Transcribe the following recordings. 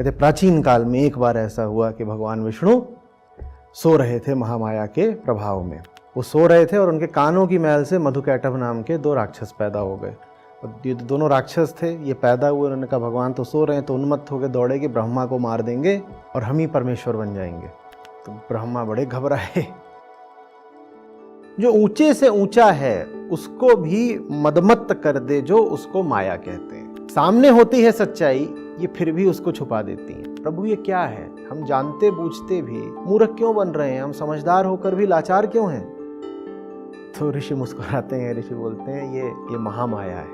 कहते प्राचीन काल में एक बार ऐसा हुआ कि भगवान विष्णु सो रहे थे महामाया के प्रभाव में। वो सो रहे थे और उनके कानों की मैल से मधुकैटभ नाम के 2 राक्षस पैदा हो गए। और ये दोनों राक्षस थे, ये पैदा हुए। उन्होंने कहा भगवान तो सो रहे हैं, तो उन्मत्त होकर दौड़े कि ब्रह्मा को मार देंगे और हम ही परमेश्वर बन जाएंगे। तो ब्रह्मा बड़े घबराए। जो ऊंचे से ऊंचा है उसको भी मदमत्त कर दे जो उसको माया कहते हैं। सामने होती है सच्चाई, ये फिर भी उसको छुपा देती है। प्रभु ये क्या है? हम जानते बूझते भी मूर्ख क्यों बन रहे हैं? हम समझदार होकर भी लाचार क्यों हैं? तो ऋषि मुस्कुराते हैं, ऋषि बोलते हैं ये महामाया है।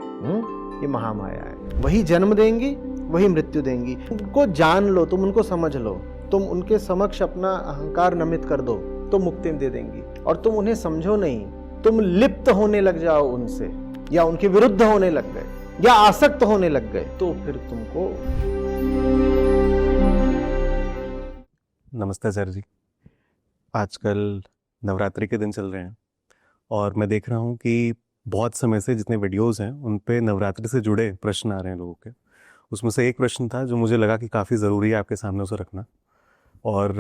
ये महामाया है। वही जन्म देंगी, वही मृत्यु देंगी। उनको जान लो, तुम उनको समझ लो, तुम उनके समक्ष अपना अहंकार नमित कर दो तो मुक्ति दे देंगी। और तुम उन्हें समझो नहीं, तुम लिप्त होने लग जाओ उनसे, या उनके विरुद्ध होने लग गए, या आसक्त होने लग गए, तो फिर तुमको। नमस्ते सर जी। आजकल नवरात्रि के दिन चल रहे हैं और मैं देख रहा हूँ कि बहुत समय से जितने वीडियोस हैं उन पे नवरात्रि से जुड़े प्रश्न आ रहे हैं लोगों के। उसमें से एक प्रश्न था जो मुझे लगा कि काफ़ी ज़रूरी है आपके सामने उसे रखना। और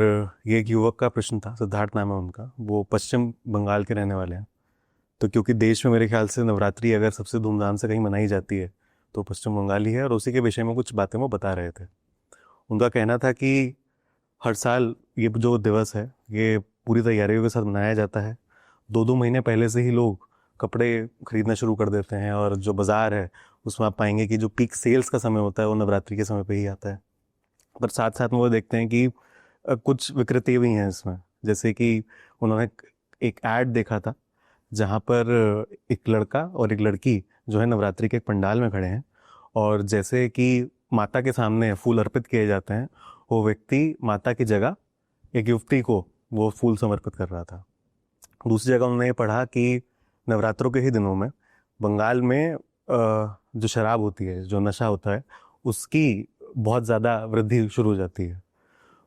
ये एक युवक का प्रश्न था, सिद्धार्थ नाम है उनका। वो पश्चिम बंगाल के रहने वाले हैं। तो क्योंकि देश में मेरे ख्याल से नवरात्रि अगर सबसे धूमधाम से कहीं मनाई जाती है तो पश्चिम बंगाल ही है, और उसी के विषय में कुछ बातें वो बता रहे थे। उनका कहना था कि हर साल ये जो दिवस है ये पूरी तैयारियों के साथ मनाया जाता है। 2-2 महीने पहले से ही लोग कपड़े खरीदना शुरू कर देते हैं, और जो बाज़ार है उसमें आप पाएंगे कि जो पीक सेल्स का समय होता है वो नवरात्रि के समय पे ही आता है। पर साथ साथ में वो देखते हैं कि कुछ विकृति भी हैं इसमें। जैसे कि उन्होंने एक ऐड देखा था जहाँ पर एक लड़का और एक लड़की जो है नवरात्रि के एक पंडाल में खड़े हैं, और जैसे कि माता के सामने फूल अर्पित किए जाते हैं, वो व्यक्ति माता की जगह एक युवती को वो फूल समर्पित कर रहा था। दूसरी जगह उन्होंने ये पढ़ा कि नवरात्रों के ही दिनों में बंगाल में जो शराब होती है, जो नशा होता है, उसकी बहुत ज़्यादा वृद्धि शुरू हो जाती है।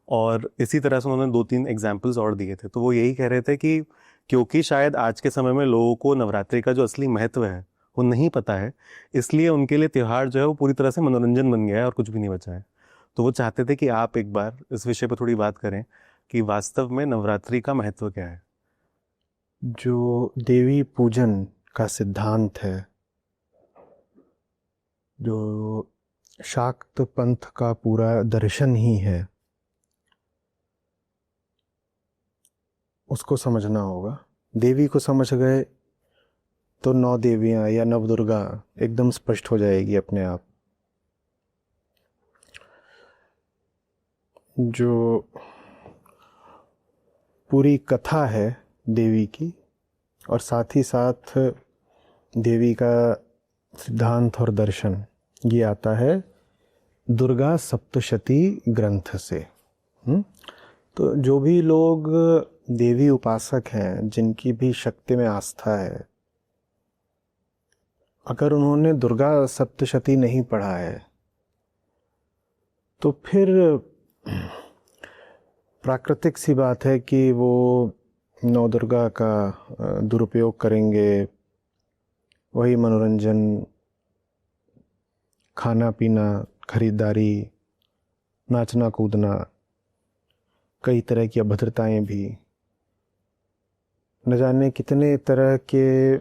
और इसी तरह से उन्होंने 2-3 एग्जाम्पल्स और दिए थे। तो वो यही कह रहे थे कि क्योंकि शायद आज के समय में लोगों को नवरात्रि का जो असली महत्व है वो नहीं पता है, इसलिए उनके लिए त्यौहार जो है वो पूरी तरह से मनोरंजन बन गया है और कुछ भी नहीं बचा है। तो वो चाहते थे कि आप एक बार इस विषय पर थोड़ी बात करें कि वास्तव में नवरात्रि का महत्व क्या है। जो देवी पूजन का सिद्धांत है, जो शाक्त पंथ का पूरा दर्शन ही है, उसको समझना होगा। देवी को समझ गए तो 9 देवियां या नवदुर्गा एकदम स्पष्ट हो जाएगी अपने आप। जो पूरी कथा है देवी की, और साथ ही साथ देवी का सिद्धांत और दर्शन, ये आता है दुर्गा सप्तशती ग्रंथ से। तो जो भी लोग देवी उपासक हैं, जिनकी भी शक्ति में आस्था है, अगर उन्होंने दुर्गा सप्तशती नहीं पढ़ा है तो फिर प्राकृतिक सी बात है कि वो नौ दुर्गा का दुरुपयोग करेंगे। वही मनोरंजन, खाना पीना, खरीदारी, नाचना कूदना, कई तरह की अभद्रताएं भी, न जाने कितने तरह के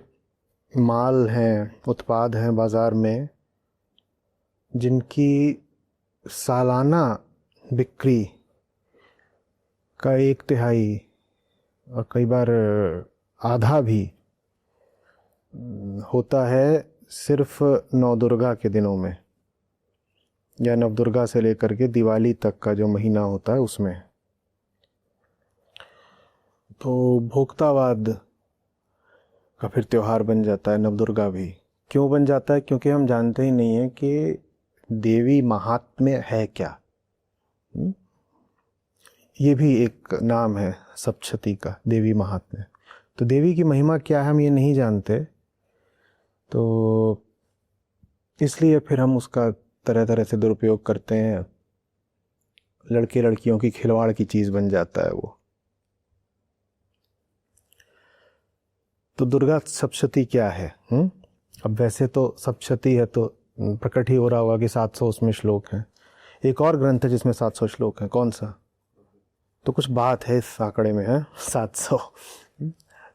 माल हैं, उत्पाद हैं बाज़ार में, जिनकी सालाना बिक्री का 1/3 और कई बार आधा भी होता है सिर्फ नवदुर्गा के दिनों में, या नवदुर्गा से लेकर के दिवाली तक का जो महीना होता है उसमें। तो भोक्तावाद का फिर त्योहार बन जाता है नवदुर्गा भी। क्यों बन जाता है? क्योंकि हम जानते ही नहीं है कि देवी महात्म्य है क्या। ये भी एक नाम है सप्तशती का, देवी महात्म्य। तो देवी की महिमा क्या है हम ये नहीं जानते, तो इसलिए फिर हम उसका तरह तरह से दुरुपयोग करते हैं। लड़के लड़कियों की खिलवाड़ की चीज़ बन जाता है वो। तो दुर्गा सप्तशती क्या है? अब वैसे तो सप्तशती है तो प्रकट ही हो रहा होगा कि 700 उसमें श्लोक हैं। एक और ग्रंथ है जिसमें 700 श्लोक हैं, कौन सा? तो कुछ बात है इस आंकड़े में, है 700।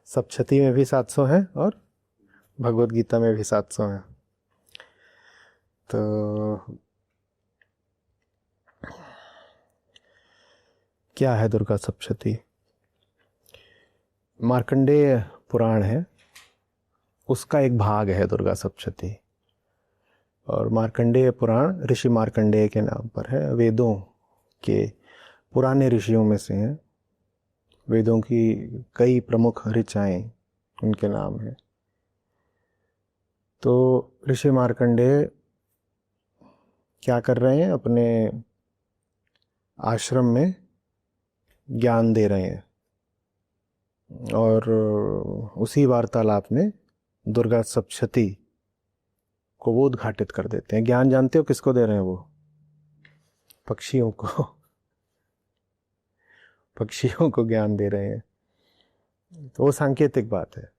सप्तशती में भी 700 है और भगवत गीता में भी 700 है। तो क्या है दुर्गा सप्तशती? मार्कंडेय पुराण है, उसका एक भाग है दुर्गा सप्तशती। और मार्कंडेय पुराण ऋषि मार्कंडेय के नाम पर है, वेदों के पुराने ऋषियों में से हैं। वेदों की कई प्रमुख ऋचाएं उनके नाम हैं। तो ऋषि मार्कंडेय क्या कर रहे हैं? अपने आश्रम में ज्ञान दे रहे हैं और उसी वार्तालाप में दुर्गा सप्तशती को वो उद्घाटित कर देते हैं। ज्ञान जानते हो किसको दे रहे हैं वो? पक्षियों को। पक्षियों को ज्ञान दे रहे हैं। तो वो सांकेतिक बात है।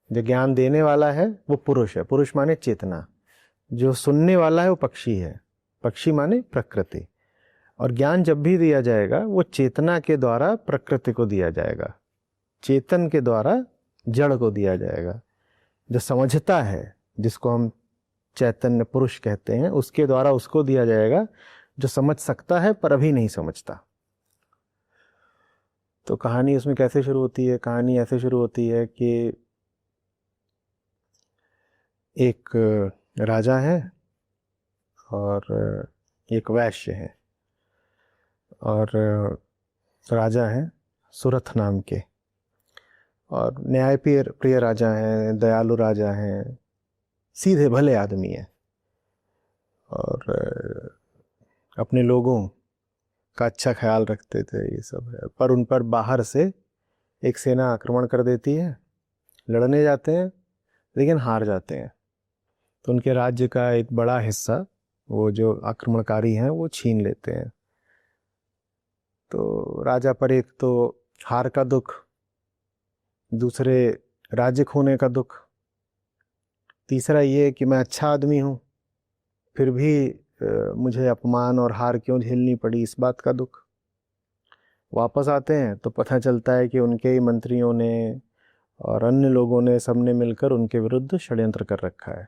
जो ज्ञान देने वाला है वो पुरुष है, पुरुष माने चेतना। जो सुनने वाला है वो पक्षी है, पक्षी माने प्रकृति। और ज्ञान जब भी दिया जाएगा वो चेतना के द्वारा प्रकृति को दिया जाएगा, चेतन के द्वारा जड़ को दिया जाएगा। जो समझता है, जिसको हम चैतन्य पुरुष कहते हैं, उसके द्वारा उसको दिया जाएगा जो समझ सकता है पर अभी नहीं समझता। तो कहानी उसमें कैसे शुरू होती है? कहानी ऐसे शुरू होती है कि एक राजा है और एक वैश्य है। और राजा है सुरथ नाम के, और न्याय प्रिय राजा हैं, दयालु राजा हैं, सीधे भले आदमी हैं और अपने लोगों का अच्छा ख्याल रखते थे, ये सब है। पर उन पर बाहर से एक सेना आक्रमण कर देती है, लड़ने जाते हैं लेकिन हार जाते हैं। तो उनके राज्य का एक बड़ा हिस्सा वो जो आक्रमणकारी हैं वो छीन लेते हैं। तो राजा पर एक तो हार का दुख, दूसरे राज्य खोने का दुख, तीसरा ये कि मैं अच्छा आदमी हूँ फिर भी मुझे अपमान और हार क्यों झेलनी पड़ी, इस बात का दुख। वापस आते हैं तो पता चलता है कि उनके ही मंत्रियों ने और अन्य लोगों ने, सबने मिलकर उनके विरुद्ध षड्यंत्र कर रखा है।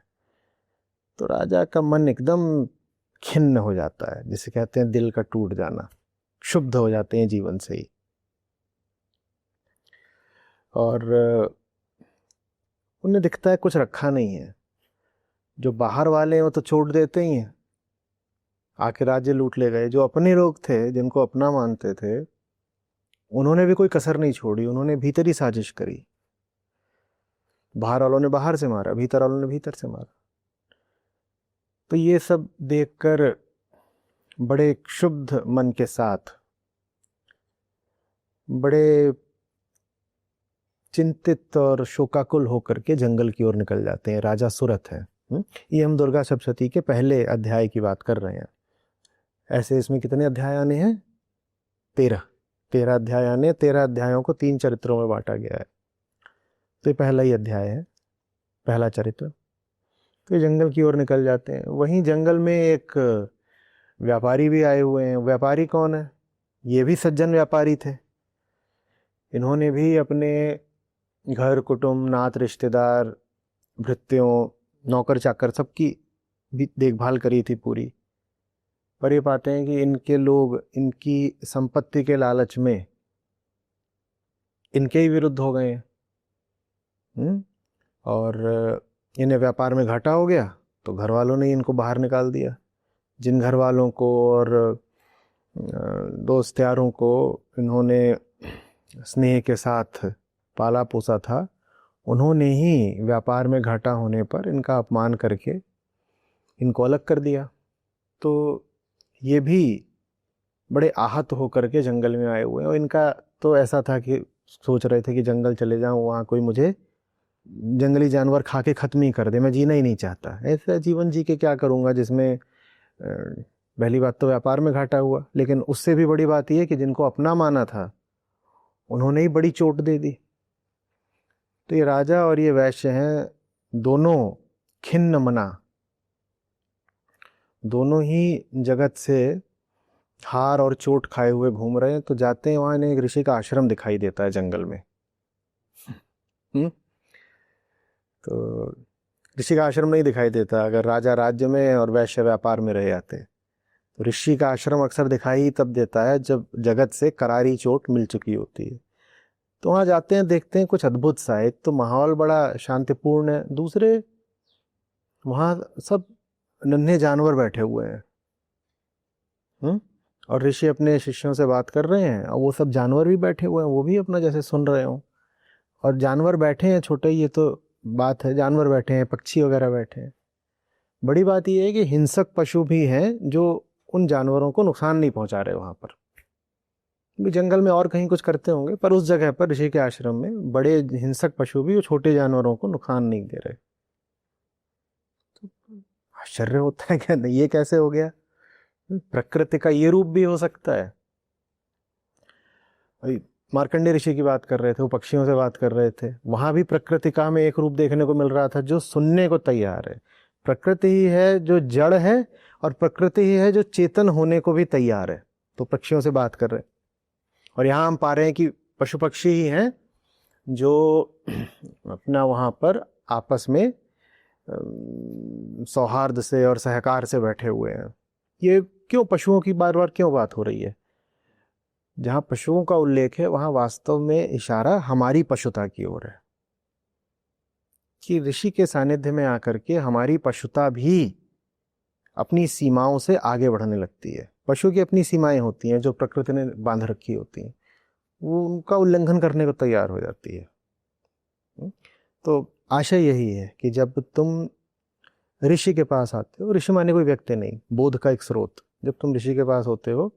तो राजा का मन एकदम खिन्न हो जाता है, जिसे कहते हैं दिल का टूट जाना, क्षुब्ध हो जाते हैं जीवन से ही। और उन्हें दिखता है कुछ रखा नहीं है। जो बाहर वाले हैं वो तो छोड़ देते ही हैं, आके राज्य लूट ले गए। जो अपने लोग थे, जिनको अपना मानते थे, उन्होंने भी कोई कसर नहीं छोड़ी, उन्होंने भीतरी साजिश करी। बाहर वालों ने बाहर से मारा, भीतर वालों ने भीतर से मारा। तो ये सब देखकर बड़े क्षुब्ध मन के साथ, बड़े चिंतित और शोकाकुल होकर के जंगल की ओर निकल जाते हैं। राजा सुरथ है। ये हम दुर्गा सप्तशती के पहले अध्याय की बात कर रहे हैं। ऐसे इसमें कितने अध्याय आने हैं? 13 अध्याय आने। 13 अध्यायों को 3 चरित्रों में बांटा गया है। तो ये पहला ही अध्याय है, पहला चरित्र। तो ये जंगल की ओर निकल जाते हैं। वहीं जंगल में एक व्यापारी भी आए हुए हैं। व्यापारी कौन है? ये भी सज्जन व्यापारी थे। इन्होंने भी अपने घर कुटुंब, नात रिश्तेदार, भृत्यों, नौकर चाकर सबकी भी देखभाल करी थी पूरी। पर ये पाते हैं कि इनके लोग इनकी संपत्ति के लालच में इनके ही विरुद्ध हो गए हैं। और इन्हें व्यापार में घाटा हो गया तो घर वालों ने इनको बाहर निकाल दिया। जिन घर वालों को और दोस्त यारों को इन्होंने स्नेह के साथ पाला पोसा था, उन्होंने ही व्यापार में घाटा होने पर इनका अपमान करके इनको अलग कर दिया। तो ये भी बड़े आहत होकर के जंगल में आए हुए हैं। और इनका तो ऐसा था कि सोच रहे थे कि जंगल चले जाऊं, वहाँ कोई मुझे जंगली जानवर खा के ख़त्म ही कर दे, मैं जीना ही नहीं चाहता। ऐसा जीवन जी के क्या करूँगा जिसमें पहली बात तो व्यापार में घाटा हुआ, लेकिन उससे भी बड़ी बात यह कि जिनको अपना माना था उन्होंने ही बड़ी चोट दे दी। तो ये राजा और ये वैश्य हैं, दोनों खिन्न मना दोनों ही जगत से हार और चोट खाए हुए घूम रहे हैं। तो जाते हैं वहाँ, इन्हें एक ऋषि का आश्रम दिखाई देता है जंगल में। तो ऋषि का आश्रम नहीं दिखाई देता अगर राजा राज्य में और वैश्य व्यापार में रह जाते। तो ऋषि का आश्रम अक्सर दिखाई तब देता है जब जगत से करारी चोट मिल चुकी होती है। तो वहाँ जाते हैं, देखते हैं कुछ अद्भुत सा। एक तो माहौल बड़ा शांतिपूर्ण है, दूसरे वहाँ सब नन्हे जानवर बैठे हुए हैं। और ऋषि अपने शिष्यों से बात कर रहे हैं और वो सब जानवर भी बैठे हुए हैं, वो भी अपना जैसे सुन रहे हो। और जानवर बैठे हैं छोटे, ये तो बात है, जानवर बैठे हैं, पक्षी वगैरह बैठे हैं। बड़ी बात ये है कि हिंसक पशु भी हैं जो उन जानवरों को नुकसान नहीं पहुंचा रहे वहां पर। जंगल में और कहीं कुछ करते होंगे, पर उस जगह पर ऋषि के आश्रम में बड़े हिंसक पशु भी छोटे जानवरों को नुकसान नहीं दे रहे। तो आश्चर्य होता है क्या, नहीं ये कैसे हो गया? प्रकृति का ये रूप भी हो सकता है। अभी मार्कंडेय ऋषि की बात कर रहे थे, वो पक्षियों से बात कर रहे थे, वहां भी प्रकृति का हमें एक रूप देखने को मिल रहा था जो सुनने को तैयार है। प्रकृति ही है जो जड़ है और प्रकृति ही है जो चेतन होने को भी तैयार है। तो पक्षियों से बात कर रहे हैं और यहाँ हम पा रहे हैं कि पशु पक्षी ही हैं जो अपना वहाँ पर आपस में सौहार्द से और सहकार से बैठे हुए हैं। ये क्यों पशुओं की बार बार क्यों बात हो रही है? जहाँ पशुओं का उल्लेख है वहाँ वास्तव में इशारा हमारी पशुता की ओर है कि ऋषि के सानिध्य में आकर के हमारी पशुता भी अपनी सीमाओं से आगे बढ़ने लगती है। पशु की अपनी सीमाएं होती हैं जो प्रकृति ने बांध रखी होती हैं, वो उनका उल्लंघन करने को तैयार हो जाती है। तो आशय यही है कि जब तुम ऋषि के पास आते हो, ऋषि माने कोई व्यक्ति नहीं, बोध का एक स्रोत, जब तुम ऋषि के पास होते हो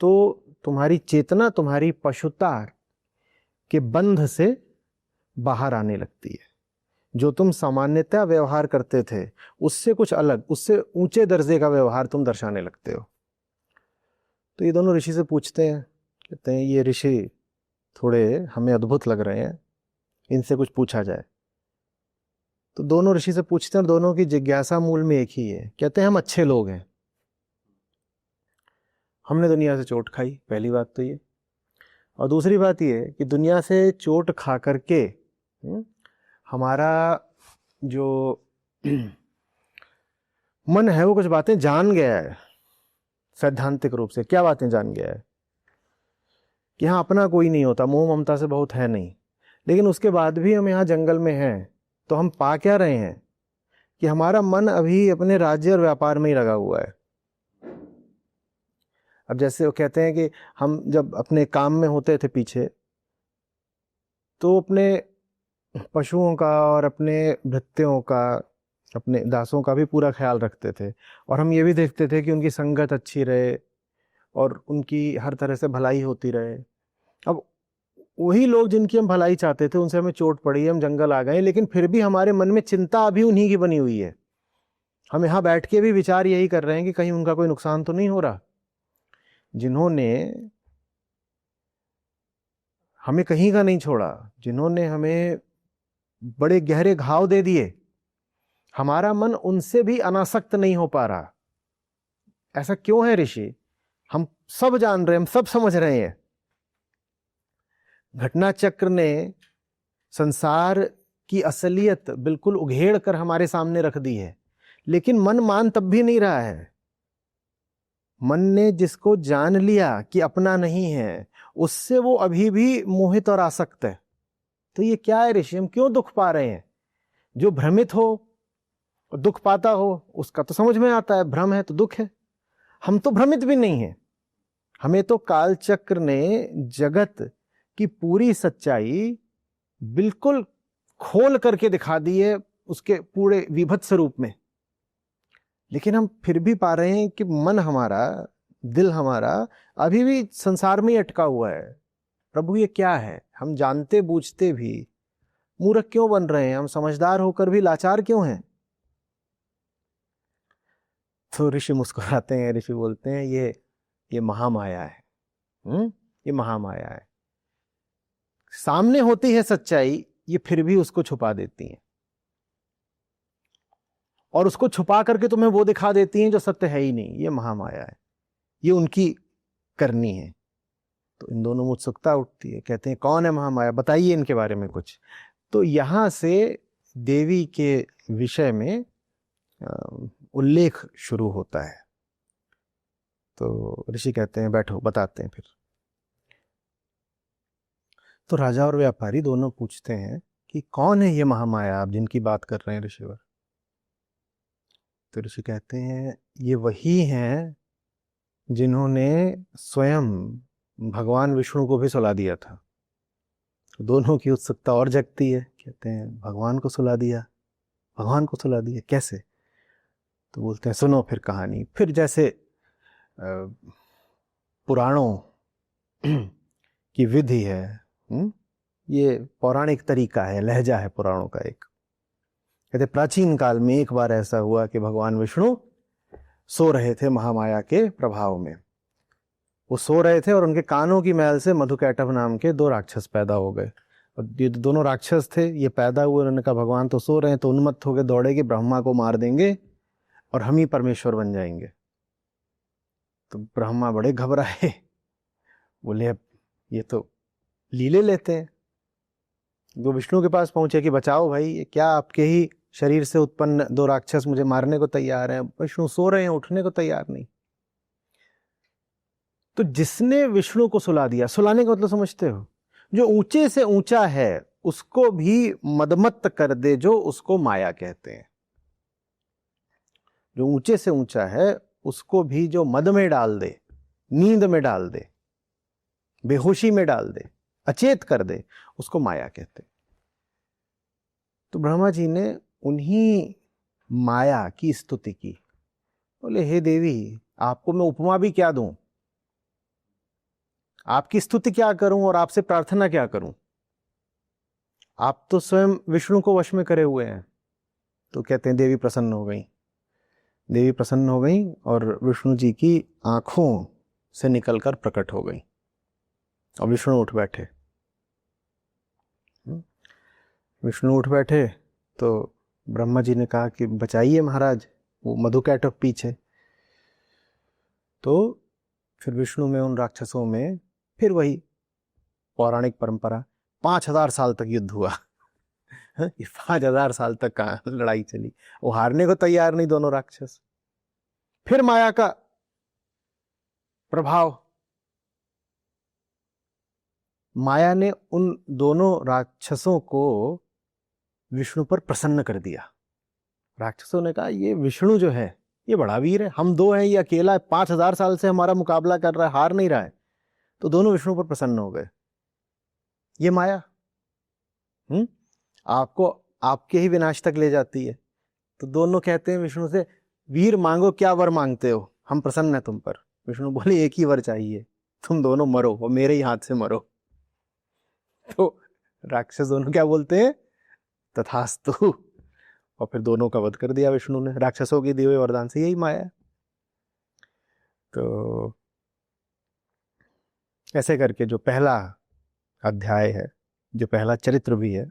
तो तुम्हारी चेतना तुम्हारी पशुता के बंध से बाहर आने लगती है। जो तुम सामान्यतः व्यवहार करते थे उससे कुछ अलग, उससे ऊंचे दर्जे का व्यवहार तुम दर्शाने लगते हो। तो ये दोनों ऋषि से पूछते हैं, कहते हैं ये ऋषि थोड़े हमें अद्भुत लग रहे हैं, इनसे कुछ पूछा जाए। तो दोनों ऋषि से पूछते हैं, दोनों की जिज्ञासा मूल में एक ही है। कहते हैं हम अच्छे लोग हैं, हमने दुनिया से चोट खाई, पहली बात तो ये। और दूसरी बात ये कि दुनिया से चोट खा करके हमारा जो मन है वो कुछ बातें जान गया है। सैद्धांतिक रूप से क्या बातें जान गया है? कि हाँ अपना कोई नहीं होता, मोह ममता से बहुत है नहीं। लेकिन उसके बाद भी हम यहाँ जंगल में हैं तो हम पा क्या रहे हैं कि हमारा मन अभी अपने राज्य और व्यापार में ही लगा हुआ है। अब जैसे वो कहते हैं कि हम जब अपने काम में होते थे पीछे, तो अपने पशुओं का और अपने भृत्यों का, अपने दासों का भी पूरा ख्याल रखते थे। और हम ये भी देखते थे कि उनकी संगत अच्छी रहे और उनकी हर तरह से भलाई होती रहे। अब वही लोग जिनकी हम भलाई चाहते थे उनसे हमें चोट पड़ी, हम जंगल आ गए, लेकिन फिर भी हमारे मन में चिंता अभी उन्हीं की बनी हुई है। हम यहाँ बैठ के भी विचार यही कर रहे हैं कि कहीं उनका कोई नुकसान तो नहीं हो रहा, जिन्होंने हमें कहीं का नहीं छोड़ा, जिन्होंने हमें बड़े गहरे घाव दे दिए। हमारा मन उनसे भी अनासक्त नहीं हो पा रहा। ऐसा क्यों है ऋषि? हम सब जान रहे हैं, हम सब समझ रहे हैं। घटना चक्र ने संसार की असलियत बिल्कुल उघेड़ कर हमारे सामने रख दी है, लेकिन मन मान तब भी नहीं रहा है। मन ने जिसको जान लिया कि अपना नहीं है, उससे वो अभी भी मोहित और आसक्त है। तो ये क्या है ऋषि, हम क्यों दुख पा रहे हैं? जो भ्रमित हो, दुख पाता हो, उसका तो समझ में आता है, भ्रम है तो दुख है। हम तो भ्रमित भी नहीं है। हमें तो कालचक्र ने जगत की पूरी सच्चाई बिल्कुल खोल करके दिखा दी है उसके पूरे विभत्स रूप में। लेकिन हम फिर भी पा रहे हैं कि मन हमारा, दिल हमारा अभी भी संसार में ही अटका हुआ है। प्रभु ये क्या है? हम जानते बूझते भी मूर्ख क्यों बन रहे हैं? हम समझदार होकर भी लाचार क्यों हैं? तो ऋषि मुस्कुराते हैं, ऋषि बोलते हैं ये महामाया है। ये महामाया है। सामने होती है सच्चाई, ये फिर भी उसको छुपा देती है। और उसको छुपा करके तुम्हें वो दिखा देती हैं जो सत्य है ही नहीं। ये महामाया है, ये उनकी करनी है। तो इन दोनों में उत्सुकता उठती है, कहते हैं कौन है महामाया, बताइए इनके बारे में कुछ। तो यहां से देवी के विषय में उल्लेख शुरू होता है। तो ऋषि कहते हैं बैठो, बताते हैं फिर। तो राजा और व्यापारी दोनों पूछते हैं कि कौन है ये महामाया आप जिनकी बात कर रहे हैं ऋषिवर। तो ऋषि कहते हैं ये वही हैं जिन्होंने स्वयं भगवान विष्णु को भी सुला दिया था। दोनों की उत्सुकता और जगती है, कहते हैं भगवान को सुला दिया, भगवान को सुला दिया कैसे। तो बोलते हैं सुनो फिर कहानी। फिर जैसे पुराणों की विधि है, ये पौराणिक तरीका है, लहजा है पुराणों का एक। कहते प्राचीन काल में एक बार ऐसा हुआ कि भगवान विष्णु सो रहे थे महामाया के प्रभाव में। वो सो रहे थे और उनके कानों की मैल से मधुकैटभ नाम के 2 राक्षस पैदा हो गए। और ये दोनों राक्षस थे, ये पैदा हुए। उन्होंने कहा भगवान तो सो रहे हैं, तो उन्मत्त हो गए, दौड़े कि ब्रह्मा को मार देंगे और हम ही परमेश्वर बन जाएंगे। तो ब्रह्मा बड़े घबराए, बोले अब ये तो लीले लेते हैं। वो विष्णु के पास पहुंचे कि बचाओ भाई, ये क्या आपके ही शरीर से उत्पन्न 2 राक्षस मुझे मारने को तैयार हैं। विष्णु सो रहे हैं, उठने को तैयार नहीं। तो जिसने विष्णु को सुला दिया, सुलाने का मतलब समझते हो, जो ऊंचे से ऊंचा है उसको भी मदमत्त कर दे, जो उसको माया कहते हैं। जो ऊंचे से ऊंचा है उसको भी जो मद में डाल दे, नींद में डाल दे, बेहोशी में डाल दे, अचेत कर दे, उसको माया कहते हैं। तो ब्रह्मा जी ने उन्हीं माया की स्तुति की। बोले हे देवी, आपको मैं उपमा भी क्या दूं, आपकी स्तुति क्या करूं और आपसे प्रार्थना क्या करूं। आप तो स्वयं विष्णु को वश में करे हुए हैं। तो कहते हैं देवी प्रसन्न हो गई। देवी प्रसन्न हो गई और विष्णु जी की आंखों से निकलकर प्रकट हो गई और विष्णु उठ बैठे। विष्णु उठ बैठे तो ब्रह्मा जी ने कहा कि बचाइए महाराज, वो मधुकैटभ पीछे। तो फिर विष्णु में उन राक्षसों में फिर वही पौराणिक परंपरा, 5000 साल तक युद्ध हुआ। ये 5000 साल तक का लड़ाई चली, वो हारने को तैयार नहीं दोनों राक्षस। फिर माया का प्रभाव, माया ने उन दोनों राक्षसों को विष्णु पर प्रसन्न कर दिया। राक्षसों ने कहा ये विष्णु जो है ये बड़ा वीर है, हम 2 हैं, ये अकेला है, 5000 साल से हमारा मुकाबला कर रहा है, हार नहीं रहा है। तो दोनों विष्णु पर प्रसन्न हो गए। ये माया आपको आपके ही विनाश तक ले जाती है। तो दोनों कहते हैं विष्णु से, वीर मांगो, क्या वर मांगते हो, हम प्रसन्न हैं तुम पर। विष्णु बोले एक ही वर चाहिए, तुम दोनों मरो और मेरे ही हाथ से मरो। तो राक्षस दोनों क्या बोलते हैं, तथास्तु। और फिर दोनों का वध कर दिया विष्णु ने, राक्षसों के दिए हुए वरदान से। यही माया। तो ऐसे करके जो पहला अध्याय है, जो पहला चरित्र भी है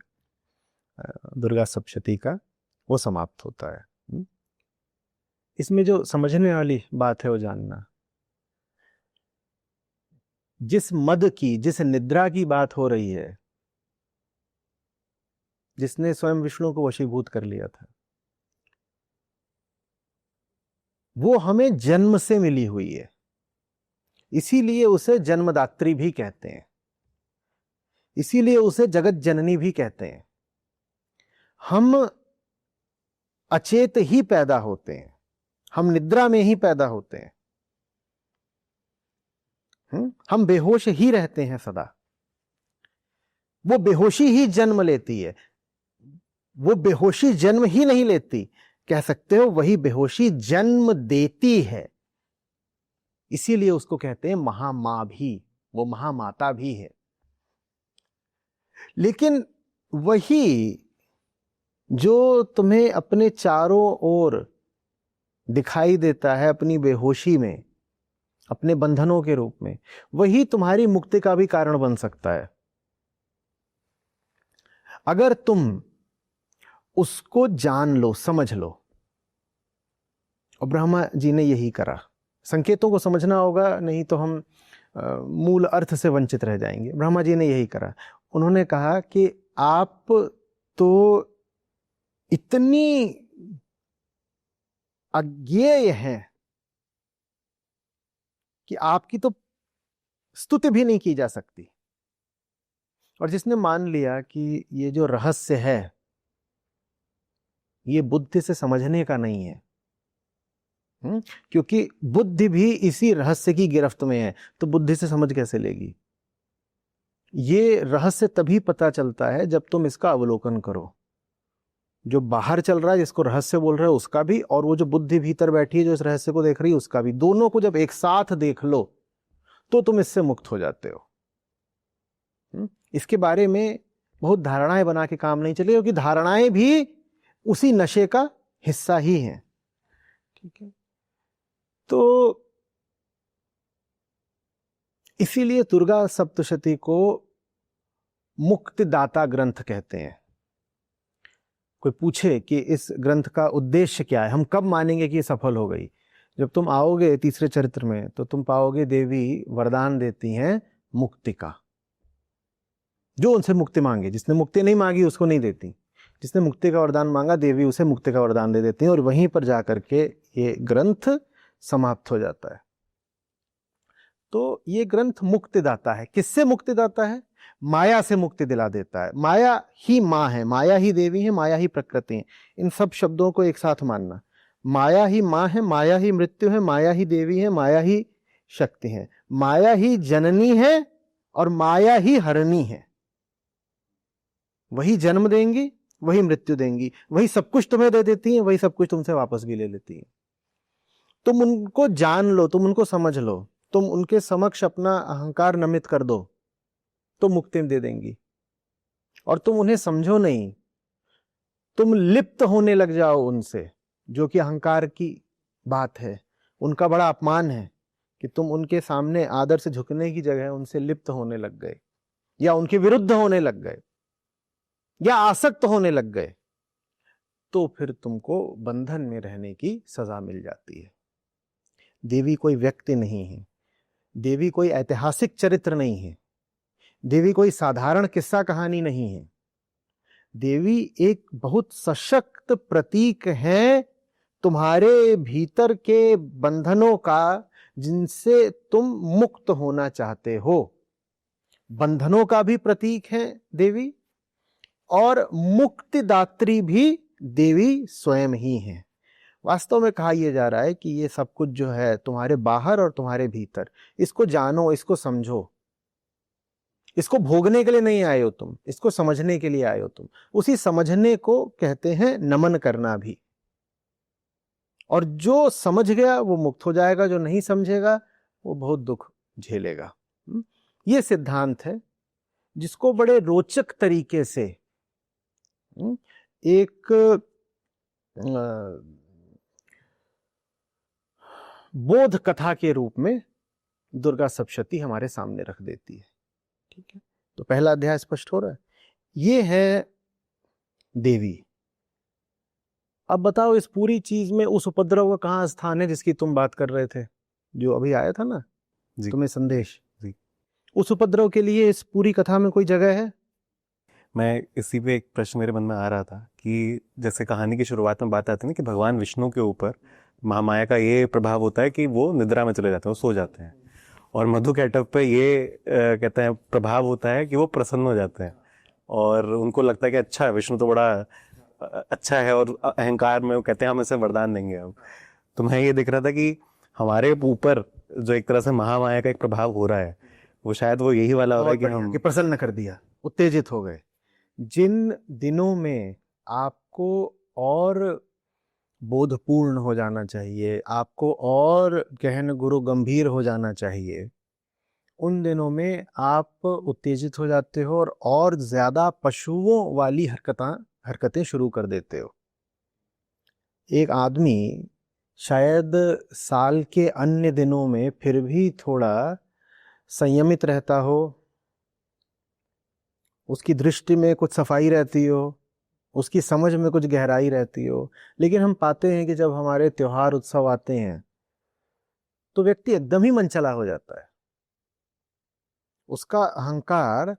दुर्गा सप्तशती का, वो समाप्त होता है। इसमें जो समझने वाली बात है वो जानना, जिस मद की, जिस निद्रा की बात हो रही है, जिसने स्वयं विष्णु को वशीभूत कर लिया था, वो हमें जन्म से मिली हुई है। इसीलिए उसे जन्मदात्री भी कहते हैं, इसीलिए उसे जगत जननी भी कहते हैं। हम अचेत ही पैदा होते हैं, हम निद्रा में ही पैदा होते हैं, हम बेहोश ही रहते हैं सदा। वो बेहोशी ही जन्म लेती है, वो बेहोशी जन्म ही नहीं लेती, कह सकते हो वही बेहोशी जन्म देती है। इसीलिए उसको कहते हैं महामां भी, वो महामाता भी है। लेकिन वही जो तुम्हें अपने चारों ओर दिखाई देता है अपनी बेहोशी में, अपने बंधनों के रूप में, वही तुम्हारी मुक्ति का भी कारण बन सकता है। अगर तुम उसको जान लो, समझ लो, और ब्रह्मा जी ने यही करा। संकेतों को समझना होगा, नहीं तो हम मूल अर्थ से वंचित रह जाएंगे। ब्रह्मा जी ने यही करा। उन्होंने कहा कि आप तो इतनी अज्ञेय हैं कि आपकी तो स्तुति भी नहीं की जा सकती। और जिसने मान लिया कि ये जो रहस्य है ये बुद्धि से समझने का नहीं है, क्योंकि बुद्धि भी इसी रहस्य की गिरफ्त में है, तो बुद्धि से समझ कैसे लेगी? ये रहस्य तभी पता चलता है जब तुम इसका अवलोकन करो। जो बाहर चल रहा है जिसको रहस्य बोल रहे हो उसका भी, और वो जो बुद्धि भीतर बैठी है जो इस रहस्य को देख रही है उसका भी, दोनों को जब एक साथ देख लो तो तुम इससे मुक्त हो जाते हो। इसके बारे में बहुत धारणाएं बना के काम नहीं चले, क्योंकि धारणाएं भी उसी नशे का हिस्सा ही हैं। ठीक है, तो इसीलिए दुर्गा सप्तशती को मुक्तिदाता ग्रंथ कहते हैं। कोई पूछे कि इस ग्रंथ का उद्देश्य क्या है, हम कब मानेंगे कि ये सफल हो गई? जब तुम आओगे तीसरे चरित्र में तो तुम पाओगे देवी वरदान देती हैं मुक्ति का। जो उनसे मुक्ति मांगे, जिसने मुक्ति नहीं मांगी उसको नहीं देती, जिसने मुक्ति का वरदान मांगा देवी उसे मुक्ति का वरदान दे देती हैं, और वहीं पर जाकर के ये ग्रंथ समाप्त हो जाता है। तो ये ग्रंथ मुक्तिदाता है। किससे मुक्तिदाता है? माया से मुक्ति दिला देता है। माया ही माँ है, माया ही देवी है, माया ही प्रकृति है। इन सब शब्दों को एक साथ मानना। माया ही माँ है, माया ही मृत्यु है, माया ही देवी है, माया ही शक्ति है, माया ही जननी है और माया ही हरणी है। वही जन्म देंगी, वही मृत्यु देंगी, वही सब कुछ तुम्हें दे देती है, वही सब कुछ तुमसे वापस भी ले लेती है। तुम उनको जान लो, तुम उनको समझ लो, तुम उनके समक्ष अपना अहंकार नमित कर दो तो मुक्ति दे देंगी। और तुम उन्हें समझो नहीं, तुम लिप्त होने लग जाओ उनसे, जो कि अहंकार की बात है। उनका बड़ा अपमान है कि तुम उनके सामने आदर से झुकने की जगह उनसे लिप्त होने लग गए, या उनके विरुद्ध होने लग गए, या आसक्त होने लग गए, तो फिर तुमको बंधन में रहने की सजा मिल जाती है। देवी कोई व्यक्ति नहीं है, देवी कोई ऐतिहासिक चरित्र नहीं है, देवी कोई साधारण किस्सा कहानी नहीं है। देवी एक बहुत सशक्त प्रतीक है तुम्हारे भीतर के बंधनों का, जिनसे तुम मुक्त होना चाहते हो। बंधनों का भी प्रतीक है देवी, और मुक्तिदात्री भी देवी स्वयं ही है। वास्तव में कहा यह जा रहा है कि ये सब कुछ जो है तुम्हारे बाहर और तुम्हारे भीतर, इसको जानो, इसको समझो। इसको भोगने के लिए नहीं आए हो तुम, इसको समझने के लिए आए हो तुम। उसी समझने को कहते हैं नमन करना भी। और जो समझ गया वो मुक्त हो जाएगा, जो नहीं समझेगा वो बहुत दुख झेलेगा। ये सिद्धांत है जिसको बड़े रोचक तरीके से एक बोध कथा के रूप में दुर्गा सप्तशती हमारे सामने रख देती है। ठीक है, तो पहला अध्याय स्पष्ट हो रहा है। ये है देवी। अब बताओ इस पूरी चीज में उस उपद्रव का कहाँ स्थान है जिसकी तुम बात कर रहे थे, जो अभी आया था ना तुम्हें संदेश जी। उस उपद्रव के लिए इस पूरी कथा में कोई जगह है? मैं इसी पे एक प्रश्न मेरे मन में आ रहा था कि जैसे कहानी की शुरुआत में बात आती है ना कि भगवान विष्णु के ऊपर महामाया का ये प्रभाव होता है कि वो निद्रा में चले जाते हैं, वो सो जाते हैं, और मधु कैटव पे ये कहते हैं प्रभाव होता है कि वो प्रसन्न हो जाते हैं और उनको लगता है कि अच्छा विष्णु तो बड़ा अच्छा है, और अहंकार में वो कहते हैं हम इसे वरदान देंगे अब। तो मैं ये दिख रहा था कि हमारे ऊपर जो एक तरह से महामाया का एक प्रभाव हो रहा है वो शायद वो यही वाला हो रहा है कि हम प्रसन्न कर दिया, उत्तेजित हो गए। जिन दिनों में आपको और बोधपूर्ण हो जाना चाहिए, आपको और गहन गुरु गंभीर हो जाना चाहिए, उन दिनों में आप उत्तेजित हो जाते हो और ज्यादा पशुओं वाली हरकतें शुरू कर देते हो। एक आदमी शायद साल के अन्य दिनों में फिर भी थोड़ा संयमित रहता हो, उसकी दृष्टि में कुछ सफाई रहती हो, उसकी समझ में कुछ गहराई रहती हो। लेकिन हम पाते हैं कि जब हमारे त्योहार उत्सव आते हैं तो व्यक्ति एकदम ही मनचला हो जाता है, उसका अहंकार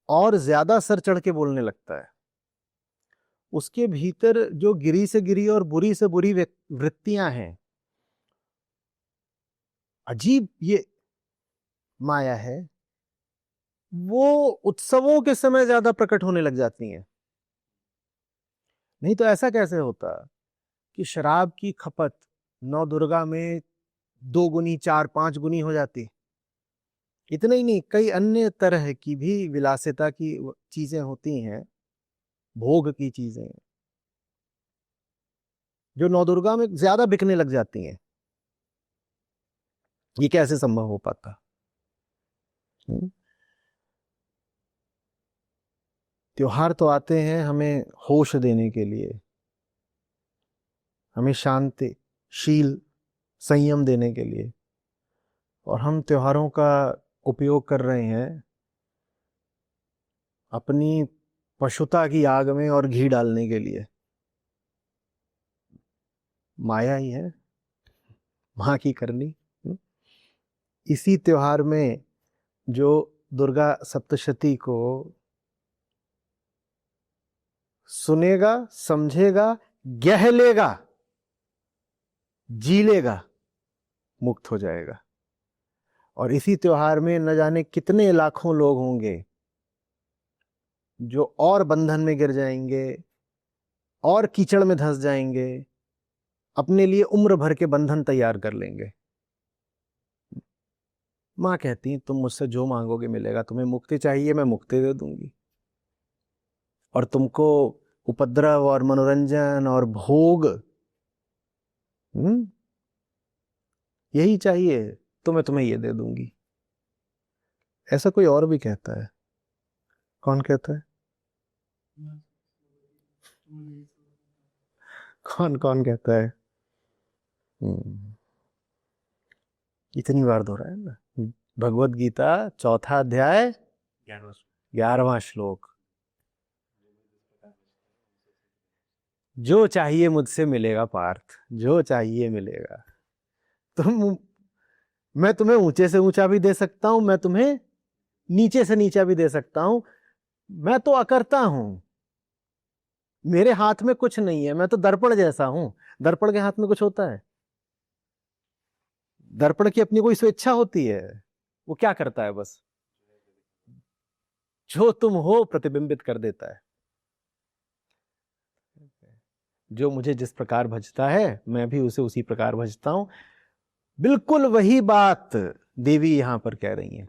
और ज्यादा सर चढ़ के बोलने लगता है। उसके भीतर जो गिरी से गिरी और बुरी से बुरी वृत्तियां हैं, अजीब ये माया है, वो उत्सवों के समय ज्यादा प्रकट होने लग जाती हैं। नहीं तो ऐसा कैसे होता कि शराब की खपत नौ दुर्गा में 2 गुनी 4 5 गुनी हो जाती। इतना ही नहीं, कई अन्य तरह की भी विलासिता की चीजें होती हैं, भोग की चीजें, जो नौ दुर्गा में ज्यादा बिकने लग जाती हैं। ये कैसे संभव हो पाता? त्योहार तो आते हैं हमें होश देने के लिए, हमें शांति, शील, संयम देने के लिए, और हम त्योहारों का उपयोग कर रहे हैं अपनी पशुता की आग में और घी डालने के लिए। माया ही है मां की करनी। इसी त्योहार में जो दुर्गा सप्तशती को सुनेगा, समझेगा, गह लेगा, जी लेगा, मुक्त हो जाएगा। और इसी त्योहार में न जाने कितने लाखों लोग होंगे जो और बंधन में गिर जाएंगे और कीचड़ में धंस जाएंगे, अपने लिए उम्र भर के बंधन तैयार कर लेंगे। मां कहती तुम मुझसे जो मांगोगे मिलेगा, तुम्हें मुक्ति चाहिए मैं मुक्ति दे दूंगी, और तुमको उपद्रव और मनोरंजन और भोग यही चाहिए तो मैं तुम्हें ये दे दूंगी। ऐसा कोई और भी कहता है? कौन कहता है? कौन कौन कहता है? इतनी बार दोहराया ना। भगवत गीता 4 अध्याय 11वां श्लोक, जो चाहिए मुझसे मिलेगा पार्थ, जो चाहिए मिलेगा। मैं तुम्हें ऊंचे से ऊंचा भी दे सकता हूं, मैं तुम्हें नीचे से नीचा भी दे सकता हूं। मैं तो अकर्ता हूं, मेरे हाथ में कुछ नहीं है, मैं तो दर्पण जैसा हूं। दर्पण के हाथ में कुछ होता है? दर्पण की अपनी कोई स्वेच्छा होती है? वो क्या करता है? बस जो तुम हो प्रतिबिंबित कर देता है। जो मुझे जिस प्रकार भजता है मैं भी उसे उसी प्रकार भजता हूं। बिल्कुल वही बात देवी यहां पर कह रही हैं।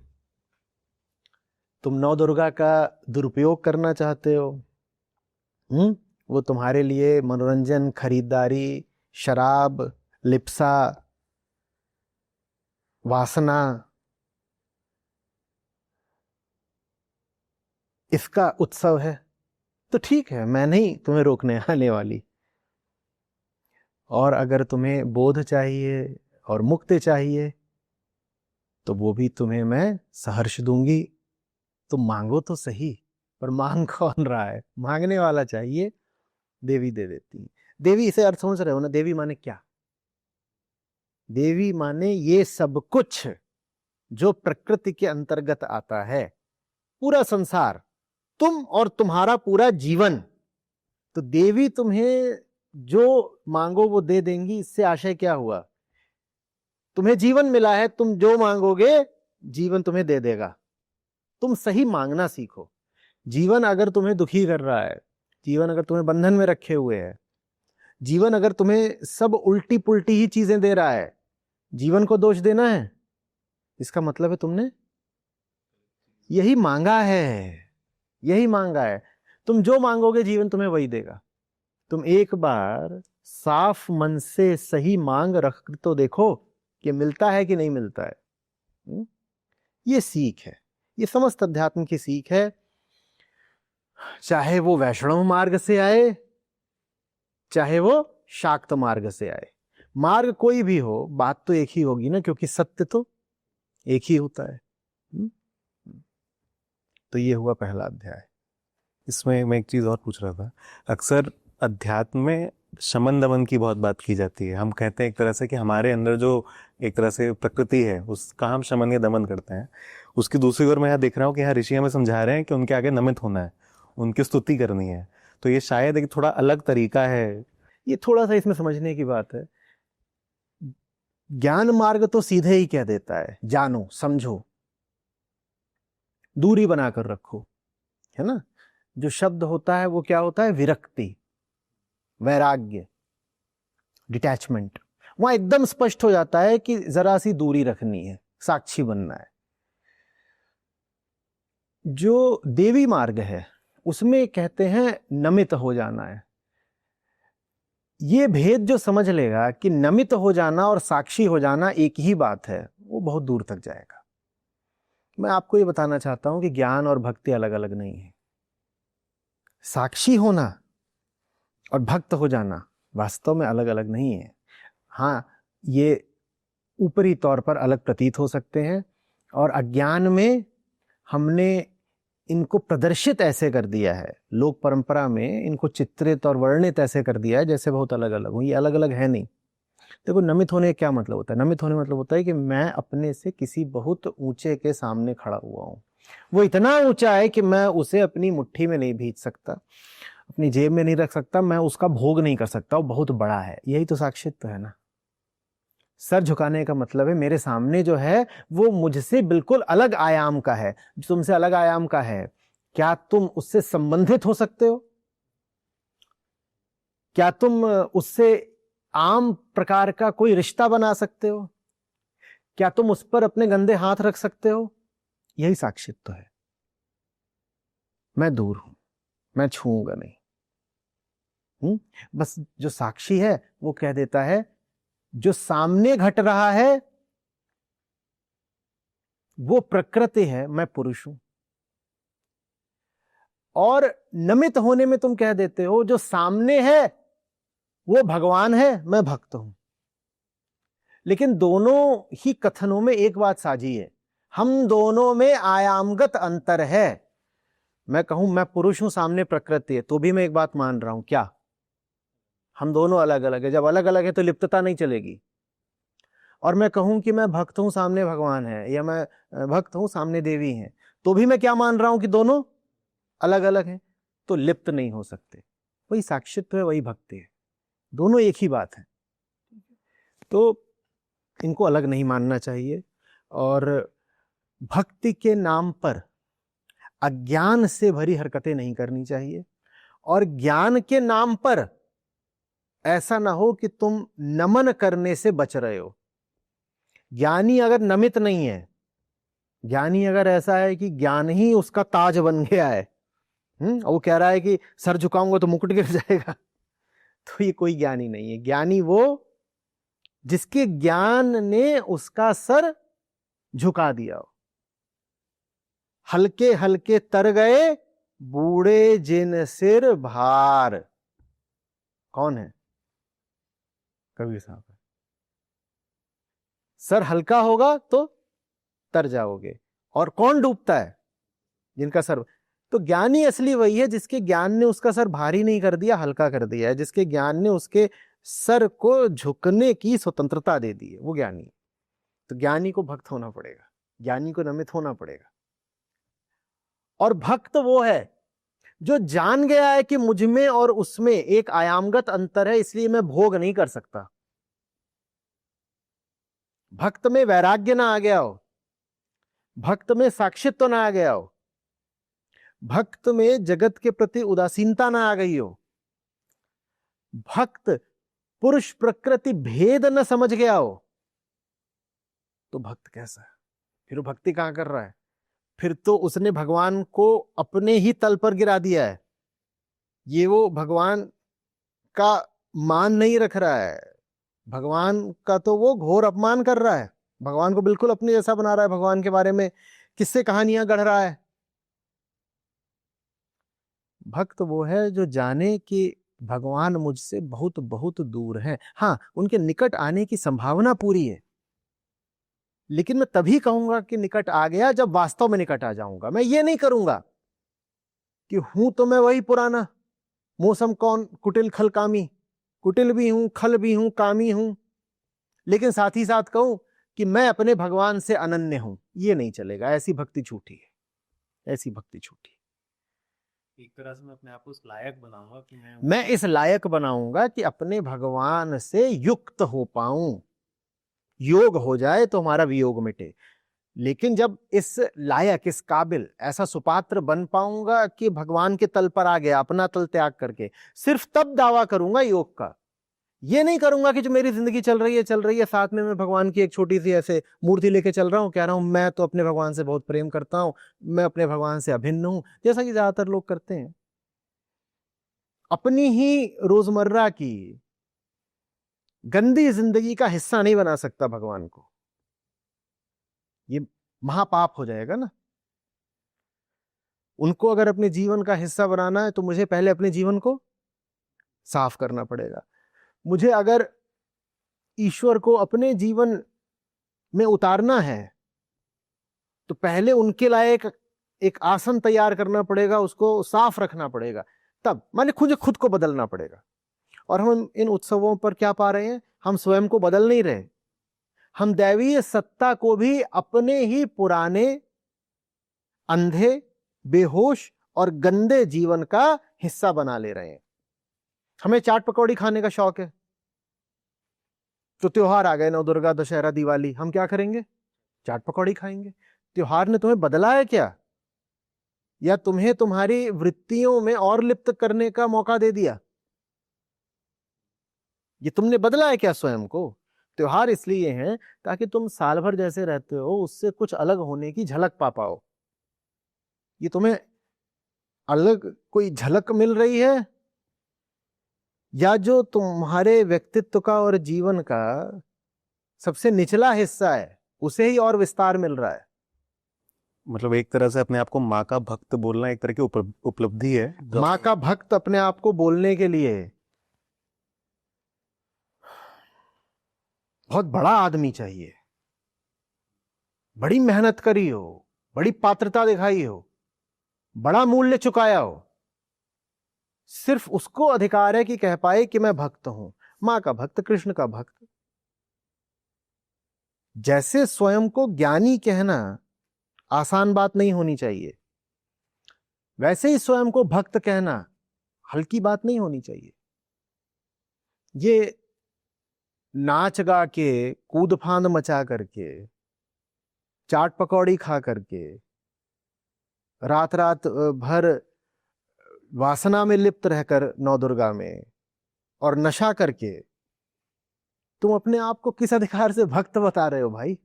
तुम नौ दुर्गा का दुरुपयोग करना चाहते हो, वो तुम्हारे लिए मनोरंजन, खरीदारी, शराब, लिप्सा, वासना, इसका उत्सव है। तो ठीक है, मैं नहीं तुम्हें रोकने आने वाली। और अगर तुम्हें बोध चाहिए और मुक्ति चाहिए तो वो भी तुम्हें मैं सहर्ष दूंगी। तुम मांगो तो सही, पर मांग कौन रहा है? मांगने वाला चाहिए, देवी दे देती है। देवी, इसे अर्थ समझ रहे हो ना? देवी माने क्या? देवी माने ये सब कुछ जो प्रकृति के अंतर्गत आता है, पूरा संसार, तुम और तुम्हारा पूरा जीवन। तो देवी तुम्हें जो मांगो वो दे देंगी। इससे आशय क्या हुआ? तुम्हें जीवन मिला है, तुम जो मांगोगे जीवन तुम्हें दे देगा। तुम सही मांगना सीखो। जीवन अगर तुम्हें दुखी कर रहा है, जीवन अगर तुम्हें बंधन में रखे हुए है, जीवन अगर तुम्हें सब उल्टी पुल्टी ही चीजें दे रहा है, जीवन को दोष देना है, इसका मतलब है तुमने यही मांगा है, यही मांगा है। तुम जो मांगोगे जीवन तुम्हें वही देगा। तुम एक बार साफ मन से सही मांग रख तो देखो कि मिलता है कि नहीं मिलता है। ये सीख है, ये समस्त अध्यात्म की सीख है। चाहे वो वैष्णव मार्ग से आए, चाहे वो शाक्त मार्ग से आए, मार्ग कोई भी हो, बात तो एक ही होगी ना, क्योंकि सत्य तो एक ही होता है। तो ये हुआ पहला अध्याय। इसमें मैं एक चीज़ और पूछ रहा था। अक्सर अध्यात्म में शमन दमन की बहुत बात की जाती है। हम कहते हैं एक तरह से कि हमारे अंदर जो एक तरह से प्रकृति है उसका हम शमन या दमन करते हैं। उसकी दूसरी ओर मैं यहाँ देख रहा हूँ कि यहाँ ऋषि हमें समझा रहे हैं कि उनके आगे नमित होना है, उनकी स्तुति करनी है। तो ये शायद एक थोड़ा अलग तरीका है। ये थोड़ा सा इसमें समझने की बात है। ज्ञान मार्ग तो सीधे ही कह देता है जानो, समझो, दूरी बनाकर रखो, है ना। जो शब्द होता है वो क्या होता है? विरक्ति, वैराग्य, डिटैचमेंट। वहां एकदम स्पष्ट हो जाता है कि जरा सी दूरी रखनी है, साक्षी बनना है। जो देवी मार्ग है उसमें कहते हैं नमित हो जाना है। ये भेद जो समझ लेगा कि नमित हो जाना और साक्षी हो जाना एक ही बात है, वो बहुत दूर तक जाएगा। मैं आपको ये बताना चाहता हूं कि ज्ञान और भक्ति अलग अलग नहीं है। साक्षी होना और भक्त हो जाना वास्तव में अलग अलग नहीं है। हाँ, ये ऊपरी तौर पर अलग प्रतीत हो सकते हैं और अज्ञान में हमने इनको प्रदर्शित ऐसे कर दिया है, लोक परंपरा में इनको चित्रित और वर्णित ऐसे कर दिया है जैसे बहुत अलग अलग हो। ये अलग अलग है नहीं। देखो, नमित होने का क्या मतलब होता है? नमित होने मतलब होता है कि मैं अपने से किसी बहुत ऊंचे के सामने खड़ा हुआ हूं। वो इतना ऊंचा है कि मैं उसे अपनी मुट्ठी में नहीं भींच सकता, अपनी जेब में नहीं रख सकता, मैं उसका भोग नहीं कर सकता, वो बहुत बड़ा है। यही तो साक्षित्व है ना। सर झुकाने का मतलब है मेरे सामने जो है वो मुझसे बिल्कुल अलग आयाम का है। जो तुमसे अलग आयाम का है, क्या तुम उससे संबंधित हो सकते हो? क्या तुम उससे आम प्रकार का कोई रिश्ता बना सकते हो? क्या तुम उस पर अपने गंदे हाथ रख सकते हो? यही साक्षित्व है। मैं दूर हूं, मैं छूऊंगा नहीं। बस जो साक्षी है वो कह देता है जो सामने घट रहा है वो प्रकृति है, मैं पुरुष हूं। और नमित होने में तुम कह देते हो जो सामने है वो भगवान है, मैं भक्त हूं। लेकिन दोनों ही कथनों में एक बात साझी है, हम दोनों में आयामगत अंतर है। मैं कहूं मैं पुरुष हूं, सामने प्रकृति है, तो भी मैं एक बात मान रहा हूं, क्या हम दोनों अलग अलग है? जब अलग अलग है तो लिप्तता नहीं चलेगी। और मैं कहूं कि मैं भक्त हूं, सामने भगवान है, या मैं भक्त हूं, सामने देवी है, तो भी मैं क्या मान रहा हूं कि दोनों अलग अलग हैं, तो लिप्त नहीं हो सकते। वही साक्षित्व है, वही भक्ति है, दोनों एक ही बात है। तो इनको अलग नहीं मानना चाहिए। और भक्ति के नाम पर अज्ञान से भरी हरकतें नहीं करनी चाहिए। और ज्ञान के नाम पर ऐसा ना हो कि तुम नमन करने से बच रहे हो। ज्ञानी अगर नमित नहीं है, ज्ञानी अगर ऐसा है कि ज्ञान ही उसका ताज बन गया है, और वो कह रहा है कि सर झुकाऊंगा तो मुकुट गिर जाएगा, तो ये कोई ज्ञानी नहीं है। ज्ञानी वो जिसके ज्ञान ने उसका सर झुका दिया हो। हल्के हल्के तर गए बूढ़े जिन सिर भार। कौन है? कबीर साहब। सर हल्का होगा तो तर जाओगे। और कौन डूबता है? जिनका सर। तो ज्ञानी असली वही है जिसके ज्ञान ने उसका सर भारी नहीं कर दिया, हल्का कर दिया है, जिसके ज्ञान ने उसके सर को झुकने की स्वतंत्रता दे दी है, वो ज्ञानी। तो ज्ञानी को भक्त होना पड़ेगा, ज्ञानी को नमित होना पड़ेगा। और भक्त वो है जो जान गया है कि मुझ में और उसमें एक आयामगत अंतर है, इसलिए मैं भोग नहीं कर सकता। भक्त में वैराग्य ना आ गया हो, भक्त में साक्षित्व ना आ गया हो, भक्त में जगत के प्रति उदासीनता ना आ गई हो, भक्त पुरुष प्रकृति भेद न समझ गया हो, तो भक्त कैसा है? फिर वो भक्ति कहां कर रहा है? फिर तो उसने भगवान को अपने ही तल पर गिरा दिया है। ये वो भगवान का मान नहीं रख रहा है, भगवान का तो वो घोर अपमान कर रहा है। भगवान को बिल्कुल अपने जैसा बना रहा है, भगवान के बारे में किससे कहानियां गढ़ रहा है। भक्त वो है जो जाने कि भगवान मुझसे बहुत बहुत दूर है। हाँ, उनके निकट आने की संभावना पूरी है, लेकिन मैं तभी कहूंगा कि निकट आ गया जब वास्तव में निकट आ जाऊंगा। मैं ये नहीं करूंगा कि हूं तो मैं वही पुराना, मौसम कौन कुटिल खल कामी, कुटिल भी हूं, खल भी हूं, कामी हूं, लेकिन साथ ही साथ कहूं कि मैं अपने भगवान से अनन्य हूं, ये नहीं चलेगा। ऐसी भक्ति झूठी है, ऐसी भक्ति झूठी है। एक तरह से मैं अपने आप को उस लायक बनाऊंगा कि मैं इस लायक बनाऊंगा कि अपने भगवान से युक्त हो पाऊं, योग हो जाए तो हमारा वियोग मिटे। लेकिन जब इस लायक, इस काबिल, ऐसा सुपात्र बन पाऊंगा कि भगवान के तल पर आ गया, अपना तल त्याग करके, सिर्फ तब दावा करूंगा योग का। ये नहीं करूंगा कि जो मेरी जिंदगी चल रही है साथ में मैं भगवान की एक छोटी सी ऐसे मूर्ति लेके चल रहा हूं, कह रहा हूं मैं तो अपने भगवान से बहुत प्रेम करता हूं, मैं अपने भगवान से अभिन्न हूं, जैसा कि ज्यादातर लोग करते हैं। अपनी ही रोजमर्रा की गंदी जिंदगी का हिस्सा नहीं बना सकता भगवान को, ये महापाप हो जाएगा ना। उनको अगर अपने जीवन का हिस्सा बनाना है तो मुझे पहले अपने जीवन को साफ करना पड़ेगा। मुझे अगर ईश्वर को अपने जीवन में उतारना है तो पहले उनके लायक एक आसन तैयार करना पड़ेगा, उसको साफ रखना पड़ेगा, तब माने खुद को बदलना पड़ेगा। और हम इन उत्सवों पर क्या पा रहे हैं? हम स्वयं को बदल नहीं रहे, हम दैवीय सत्ता को भी अपने ही पुराने अंधे, बेहोश और गंदे जीवन का हिस्सा बना ले रहे हैं। हमें चाट पकौड़ी खाने का शौक है, तो त्योहार आ गए, नवदुर्गा, दशहरा, दिवाली, हम क्या करेंगे? चाट पकौड़ी खाएंगे। त्योहार ने तुम्हें बदला है क्या? या तुम्हें तुम्हारी वृत्तियों में और लिप्त करने का मौका दे दिया? ये तुमने बदला है क्या स्वयं को? त्योहार इसलिए हैं ताकि तुम साल भर जैसे रहते हो उससे कुछ अलग होने की झलक पा पाओ। ये तुम्हें अलग कोई झलक मिल रही है, या जो तुम्हारे व्यक्तित्व का और जीवन का सबसे निचला हिस्सा है उसे ही और विस्तार मिल रहा है? मतलब एक तरह से अपने आप को माँ का भक्त बोलना एक तरह की उपलब्धि है। माँ का भक्त अपने आप को बोलने के लिए बहुत बड़ा आदमी चाहिए, बड़ी मेहनत करी हो, बड़ी पात्रता दिखाई हो, बड़ा मूल्य चुकाया हो, सिर्फ उसको अधिकार है कि कह पाए कि मैं भक्त हूं। मां का भक्त, कृष्ण का भक्त। जैसे स्वयं को ज्ञानी कहना आसान बात नहीं होनी चाहिए, वैसे ही स्वयं को भक्त कहना हल्की बात नहीं होनी चाहिए। ये नाच गा के, कूद फांद मचा करके, चाट पकौड़ी खा करके, रात रात भर वासना में लिप्त रहकर नवदुर्गा में और नशा करके तुम अपने आप को किस अधिकार से भक्त बता रहे हो भाई?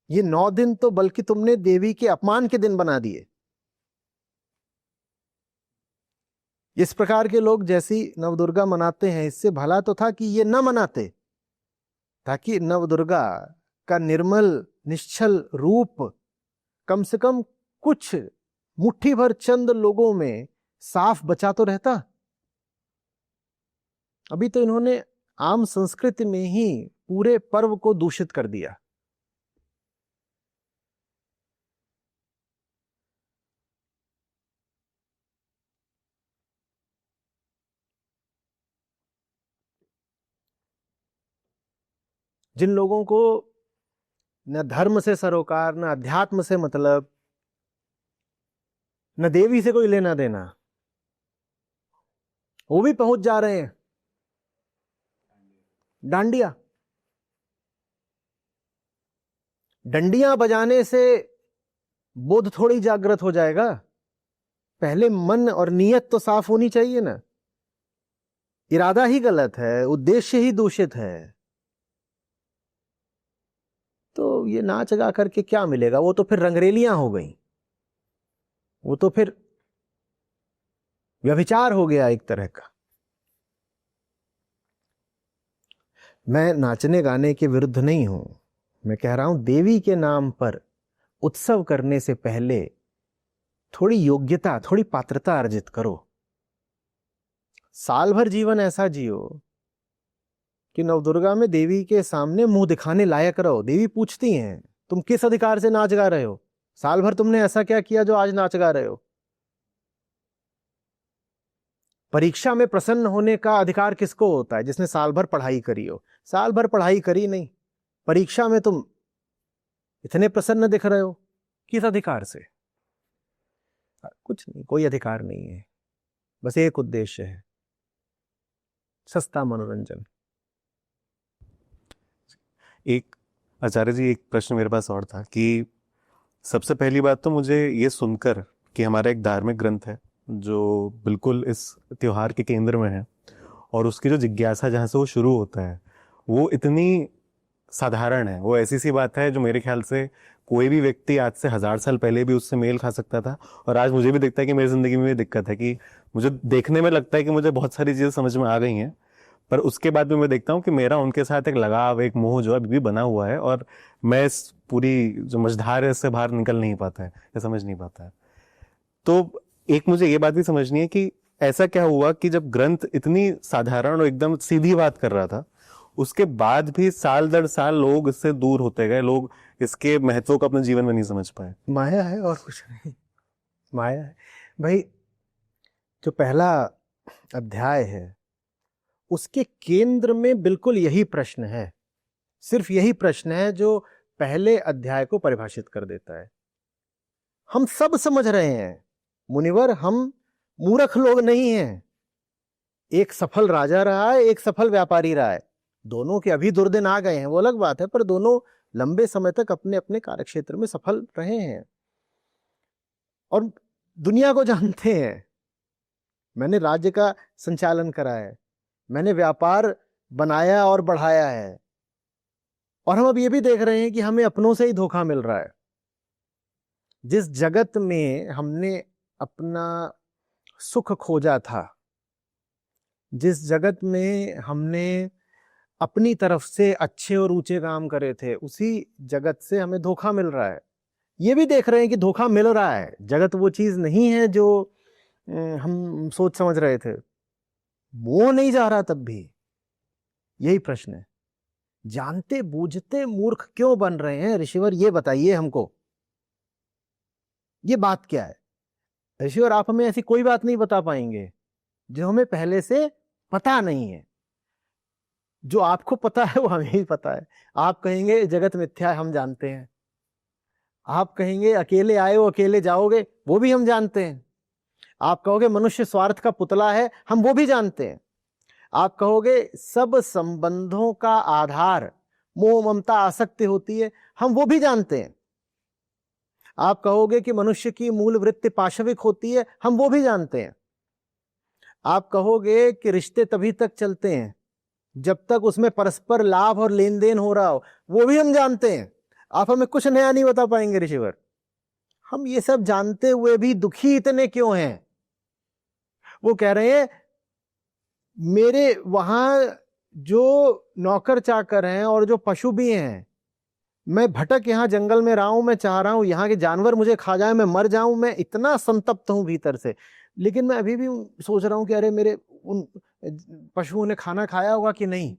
ये 9 दिन तो बल्कि तुमने देवी के अपमान के दिन बना दिए। इस प्रकार के लोग जैसी नवदुर्गा मनाते हैं, इससे भला तो था कि ये न मनाते, ताकि नवदुर्गा का निर्मल निश्चल रूप कम से कम कुछ मुट्ठी भर चंद लोगों में साफ बचा तो रहता। अभी तो इन्होंने आम संस्कृति में ही पूरे पर्व को दूषित कर दिया। जिन लोगों को न धर्म से सरोकार, न अध्यात्म से मतलब, न देवी से कोई लेना देना, वो भी पहुंच जा रहे हैं डांडिया। डंडियां बजाने से बोध थोड़ी जागृत हो जाएगा, पहले मन और नीयत तो साफ होनी चाहिए ना। इरादा ही गलत है, उद्देश्य ही दूषित है, तो ये नाच गा करके क्या मिलेगा? वो तो फिर रंगरेलियां हो गई, वो तो फिर व्यभिचार हो गया एक तरह का। मैं नाचने गाने के विरुद्ध नहीं हूं, मैं कह रहा हूं देवी के नाम पर उत्सव करने से पहले थोड़ी योग्यता, थोड़ी पात्रता अर्जित करो। साल भर जीवन ऐसा जियो कि नवदुर्गा में देवी के सामने मुंह दिखाने लायक रहो। देवी पूछती हैं तुम किस अधिकार से नाच गा रहे हो? साल भर तुमने ऐसा क्या किया जो आज नाच गा रहे हो? परीक्षा में प्रसन्न होने का अधिकार किसको होता है? जिसने साल भर पढ़ाई करी हो। साल भर पढ़ाई करी नहीं, परीक्षा में तुम इतने प्रसन्न दिख रहे हो, किस अधिकार से? कुछ नहीं, कोई अधिकार नहीं है, बस एक उद्देश्य है, सस्ता मनोरंजन। एक आचार्य जी, एक प्रश्न मेरे पास और था कि सबसे पहली बात तो मुझे ये सुनकर कि हमारा एक धार्मिक ग्रंथ है जो बिल्कुल इस त्योहार के केंद्र में है, और उसकी जो जिज्ञासा जहाँ से वो शुरू होता है वो इतनी साधारण है, वो ऐसी सी बात है जो मेरे ख्याल से कोई भी व्यक्ति आज से 1000 साल पहले भी उससे मेल खा सकता था। और आज मुझे भी दिखता है कि मेरी जिंदगी में ये दिक्कत है कि मुझे देखने में लगता है कि मुझे बहुत सारी चीजें समझ में आ गई हैं, पर उसके बाद भी मैं देखता हूँ कि मेरा उनके साथ एक लगाव, एक मोह जो अभी भी बना हुआ है, और मैं इस पूरी जो मझधार है इससे बाहर निकल नहीं पाता है या समझ नहीं पाता है। तो एक मुझे ये बात भी समझनी है कि ऐसा क्या हुआ कि जब ग्रंथ इतनी साधारण और एकदम सीधी बात कर रहा था, उसके बाद भी साल दर साल लोग इससे दूर होते गए, लोग इसके महत्व को अपने जीवन में नहीं समझ पाए। माया है और कुछ नहीं, माया है भाई। जो पहला अध्याय है उसके केंद्र में बिल्कुल यही प्रश्न है, सिर्फ यही प्रश्न है जो पहले अध्याय को परिभाषित कर देता है। हम सब समझ रहे हैं मुनिवर, हम मूर्ख लोग नहीं हैं। एक सफल राजा रहा है, एक सफल व्यापारी रहा है, दोनों के अभी दुर्दिन आ गए हैं वो अलग बात है, पर दोनों लंबे समय तक अपने अपने कार्यक्षेत्र में सफल रहे हैं और दुनिया को जानते हैं। मैंने राज्य का संचालन करा है, मैंने व्यापार बनाया और बढ़ाया है, और हम अब ये भी देख रहे हैं कि हमें अपनों से ही धोखा मिल रहा है। जिस जगत में हमने अपना सुख खोजा था, जिस जगत में हमने अपनी तरफ से अच्छे और ऊंचे काम करे थे, उसी जगत से हमें धोखा मिल रहा है। ये भी देख रहे हैं कि धोखा मिल रहा है, जगत वो चीज नहीं है जो हम सोच समझ रहे थे। मोह नहीं जा रहा तब भी। यही प्रश्न है, जानते बूझते मूर्ख क्यों बन रहे हैं ऋषिवर? ये बताइए हमको, ये बात क्या है? ऋषिवर, आप हमें ऐसी कोई बात नहीं बता पाएंगे जो हमें पहले से पता नहीं है। जो आपको पता है वो हमें ही पता है। आप कहेंगे जगत मिथ्या है, हम जानते हैं। आप कहेंगे अकेले आए हो अकेले जाओगे, वो भी हम जानते हैं। आप कहोगे मनुष्य स्वार्थ का पुतला है, हम वो भी जानते हैं। आप कहोगे सब संबंधों का आधार मोह ममता आसक्ति होती है, हम वो भी जानते हैं। आप कहोगे कि मनुष्य की मूल वृत्ति पाशविक होती है, हम वो भी जानते हैं। आप कहोगे कि रिश्ते तभी तक चलते हैं जब तक उसमें परस्पर लाभ और लेन देन हो रहा हो, वो भी हम जानते हैं। आप हमें कुछ नया नहीं बता पाएंगे ऋषिवर। हम ये सब जानते हुए भी दुखी इतने क्यों हैं? वो कह रहे हैं मेरे वहां जो नौकर चाकर हैं और जो पशु भी हैं, मैं भटक यहां जंगल में रहा हूं, मैं चाह रहा हूं यहां के जानवर मुझे खा जाए, मैं मर जाऊं, मैं इतना संतप्त हूं भीतर से। लेकिन मैं अभी भी सोच रहा हूं कि अरे मेरे उन पशुओं ने खाना खाया होगा कि नहीं।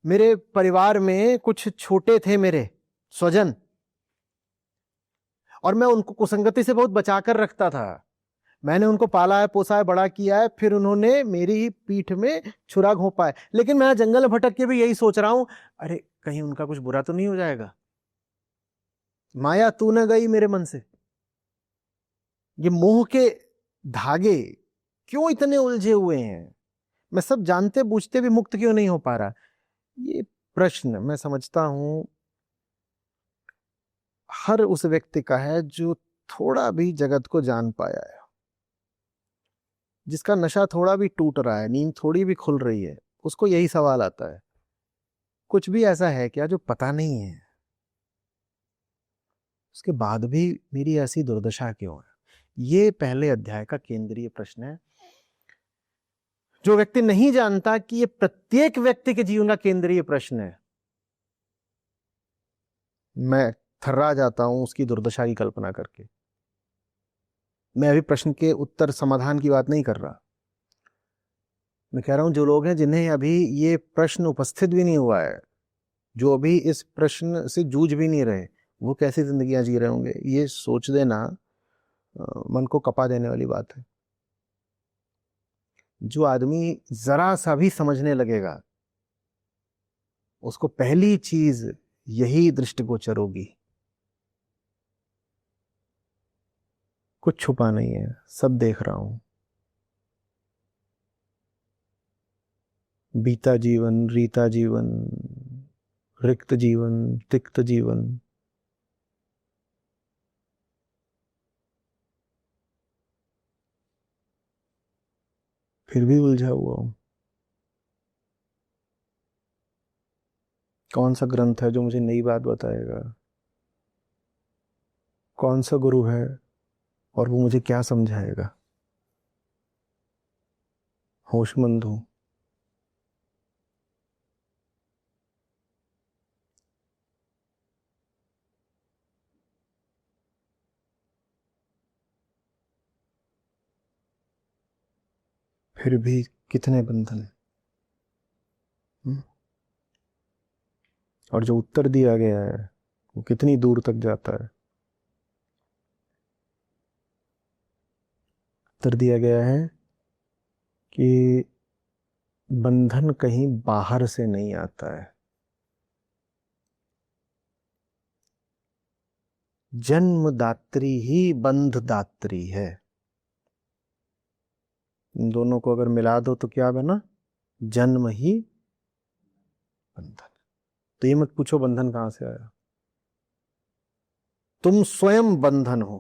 मेरे परिवार में कुछ छोटे थे मेरे स्वजन, और मैं उनको कुसंगति से बहुत बचाकर रखता था। मैंने उनको पाला है, पोसा है, बड़ा किया है, फिर उन्होंने मेरी ही पीठ में छुरा घोंपा है। लेकिन मैं जंगल में भटक के भी यही सोच रहा हूं, अरे कहीं उनका कुछ बुरा तो नहीं हो जाएगा। माया तू न गई मेरे मन से। ये मोह के धागे क्यों इतने उलझे हुए हैं? मैं सब जानते बूझते भी मुक्त क्यों नहीं हो पा रहा? ये प्रश्न मैं समझता हूं हर उस व्यक्ति का है जो थोड़ा भी जगत को जान पाया है, जिसका नशा थोड़ा भी टूट रहा है, नींद थोड़ी भी खुल रही है। उसको यही सवाल आता है, कुछ भी ऐसा है क्या जो पता नहीं है? उसके बाद भी मेरी ऐसी दुर्दशा क्यों है? ये पहले अध्याय का केंद्रीय प्रश्न है। जो व्यक्ति नहीं जानता कि ये प्रत्येक व्यक्ति के जीवन का केंद्रीय प्रश्न है, मैं थर्रा जाता हूं उसकी दुर्दशा की कल्पना करके। मैं अभी प्रश्न के उत्तर समाधान की बात नहीं कर रहा। मैं कह रहा हूं जो लोग हैं जिन्हें अभी ये प्रश्न उपस्थित भी नहीं हुआ है, जो अभी इस प्रश्न से जूझ भी नहीं रहे, वो कैसी जिंदगियां जी रहे होंगे, ये सोच देना मन को कपा देने वाली बात है। जो आदमी जरा सा भी समझने लगेगा उसको पहली चीज यही दृष्टिगोचर होगी, कुछ छुपा नहीं है, सब देख रहा हूं। बीता जीवन, रीता जीवन, रिक्त जीवन, तिक्त जीवन, फिर भी उलझा हुआ हूं। कौन सा ग्रंथ है जो मुझे नई बात बताएगा? कौन सा गुरु है और वो मुझे क्या समझाएगा? होशमंद हूं, फिर भी कितने बंधन हैं। और जो उत्तर दिया गया है वो कितनी दूर तक जाता है। उत्तर दिया गया है कि बंधन कहीं बाहर से नहीं आता है, जन्मदात्री ही बंधदात्री है। इन दोनों को अगर मिला दो तो क्या बना? जन्म ही बंधन। तो ये मत पूछो बंधन कहां से आया, तुम स्वयं बंधन हो।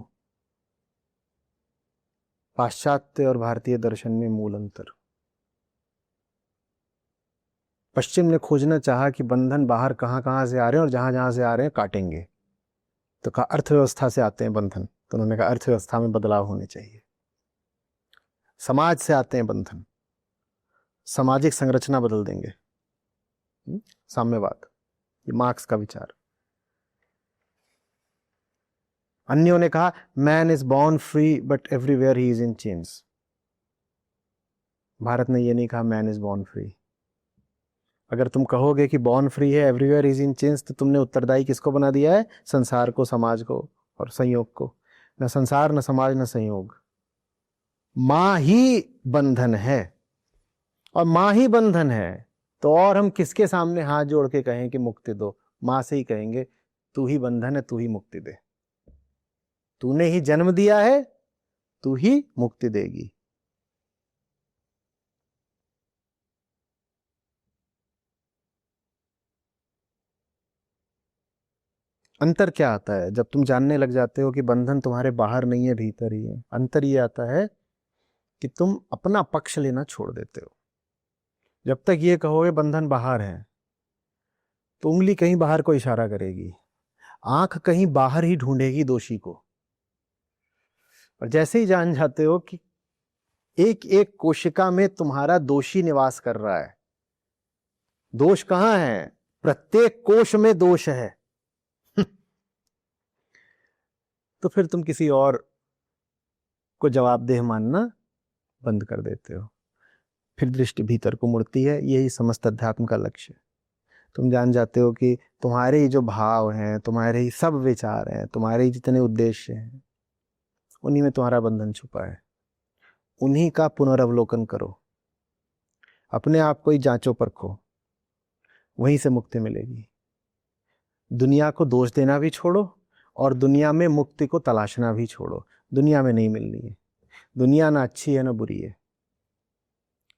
पाश्चात्य और भारतीय दर्शन में मूल अंतर। पश्चिम ने खोजना चाहा कि बंधन बाहर कहां कहां से आ रहे हैं और जहां जहां से आ रहे हैं काटेंगे, तो कहा अर्थव्यवस्था से आते हैं बंधन, तो उन्होंने कहा अर्थव्यवस्था में बदलाव होने चाहिए। समाज से आते हैं बंधन, सामाजिक संरचना बदल देंगे। साम्यवाद, ये मार्क्स का विचार। अन्यों ने कहा man is born free but everywhere he is in chains. Bharat ने ये नहीं कहा मैन इज बॉर्न फ्री। अगर तुम कहोगे कि बॉर्न फ्री है, एवरीवेयर इज इन चेन्स, तो तुमने उत्तरदायी किसको बना दिया है? संसार को, समाज को और संयोग को। न संसार, न समाज, न संयोग। मां ही बंधन है, और मां ही बंधन है तो और हम किसके सामने हाथ जोड़ के कहें कि मुक्ति दो? मां से ही कहेंगे तू ही बंधन है, तू ही मुक्ति दे। तूने ही जन्म दिया है, तू ही मुक्ति देगी। अंतर क्या आता है जब तुम जानने लग जाते हो कि बंधन तुम्हारे बाहर नहीं है, भीतर ही है? अंतर ये आता है कि तुम अपना पक्ष लेना छोड़ देते हो। जब तक ये कहोगे बंधन बाहर है, तो उंगली कहीं बाहर को इशारा करेगी, आंख कहीं बाहर ही ढूंढेगी दोषी को। और जैसे ही जान जाते हो कि एक एक कोशिका में तुम्हारा दोषी निवास कर रहा है, दोष कहां है? प्रत्येक कोश में दोष है। तो फिर तुम किसी और को जवाबदेह मानना बंद कर देते हो। फिर दृष्टि भीतर को मुड़ती है। यही समस्त अध्यात्म का लक्ष्य है। तुम जान जाते हो कि तुम्हारे ही जो भाव हैं, तुम्हारे ही सब विचार हैं, तुम्हारे ही जितने उद्देश्य हैं, उन्हीं में तुम्हारा बंधन छुपा है। उन्हीं का पुनर्वलोकन करो, अपने आप को ही जांचो परखो, वहीं से मुक्ति मिलेगी। दुनिया को दोष देना भी छोड़ो और दुनिया में मुक्ति को तलाशना भी छोड़ो। दुनिया में नहीं मिलनी है। दुनिया ना अच्छी है ना बुरी है।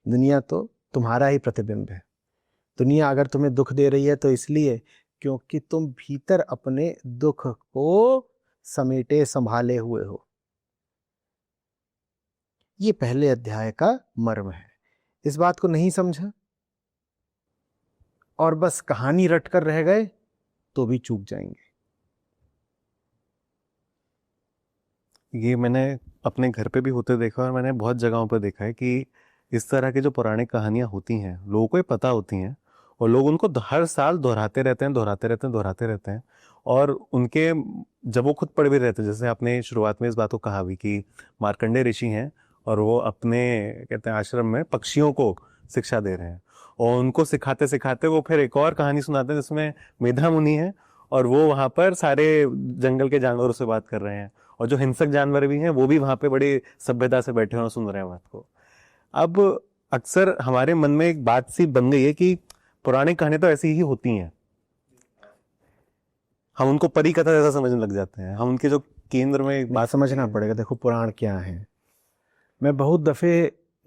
दुनिया तो तुम्हारा ही प्रतिबिंब है। दुनिया अगर तुम्हें दुख दे रही है तो इसलिए क्योंकि तुम भीतर अपने दुख को समेटे संभाले हुए हो। ये पहले अध्याय का मर्म है। इस बात को नहीं समझा और बस कहानी रट कर रह गए तो भी चूक जाएंगे। ये मैंने अपने घर पे भी होते देखा और मैंने बहुत जगहों पर देखा है कि इस तरह की जो पौराणिक कहानियां होती हैं लोगों को ये पता होती हैं और लोग उनको हर साल दोहराते रहते हैं, दोहराते रहते हैं, दोहराते रहते हैं। और उनके जब वो खुद पढ़ भी रहते हैं, जैसे आपने शुरुआत में इस बात को कहा भी कि मार्कंडेय ऋषि हैं और वो अपने कहते हैं आश्रम में पक्षियों को शिक्षा दे रहे हैं और उनको सिखाते सिखाते वो फिर एक और कहानी सुनाते हैं जिसमें मेधा मुनि है और वो वहां पर सारे जंगल के जानवरों से बात कर रहे हैं और जो हिंसक जानवर भी हैं वो भी वहां पे बड़ी सभ्यता से बैठे हैं और सुन रहे हैं बात को। अब अक्सर हमारे मन में एक बात सी बन गई है कि पुरानी कहानियां तो ऐसी ही होती हैं, हम उनको परी कथा जैसा समझने लग जाते हैं, हम उनके जो केंद्र में बात समझना पड़ेगा। देखो पुराण क्या है। मैं बहुत दफे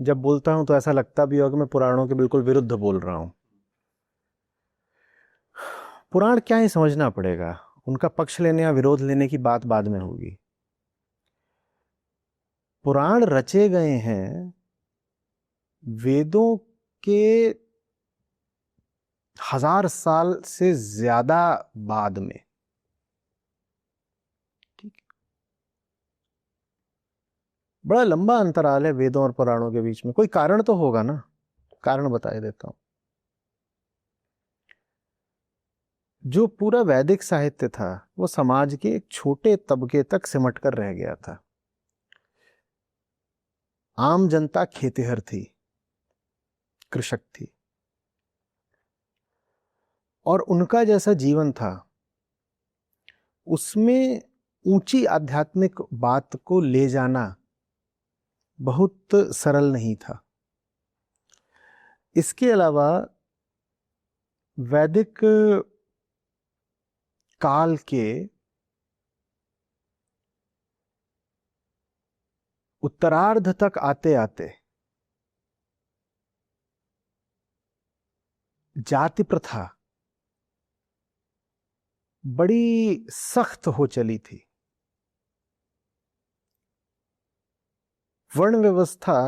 जब बोलता हूं तो ऐसा लगता भी होगा कि मैं पुराणों के बिल्कुल विरुद्ध बोल रहा हूं। पुराण क्या है समझना पड़ेगा। उनका पक्ष लेने या विरोध लेने की बात बाद में होगी। पुराण रचे गए हैं वेदों के 1000 साल से ज्यादा बाद में। ठीक, बड़ा लंबा अंतराल है वेदों और पुराणों के बीच में। कोई कारण तो होगा ना, कारण बता देता हूं। जो पूरा वैदिक साहित्य था वो समाज के एक छोटे तबके तक सिमट कर रह गया था। आम जनता खेतिहर थी, कृषक थी, और उनका जैसा जीवन था उसमें ऊंची आध्यात्मिक बात को ले जाना बहुत सरल नहीं था। इसके अलावा वैदिक काल के उत्तरार्ध तक आते आते जाति प्रथा बड़ी सख्त हो चली थी। वर्ण व्यवस्था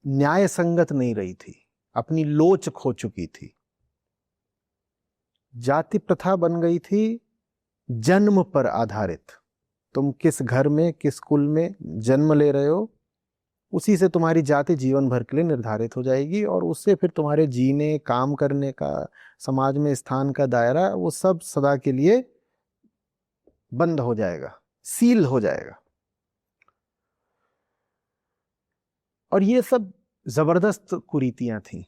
न्याय संगत नहीं रही थी, अपनी लोच खो चुकी थी। जाति प्रथा बन गई थी जन्म पर आधारित। तुम किस घर में किस कुल में जन्म ले रहे हो उसी से तुम्हारी जाति जीवन भर के लिए निर्धारित हो जाएगी, और उससे फिर तुम्हारे जीने, काम करने का, समाज में स्थान का दायरा वो सब सदा के लिए बंद हो जाएगा, सील हो जाएगा। और ये सब जबरदस्त कुरीतियां थीं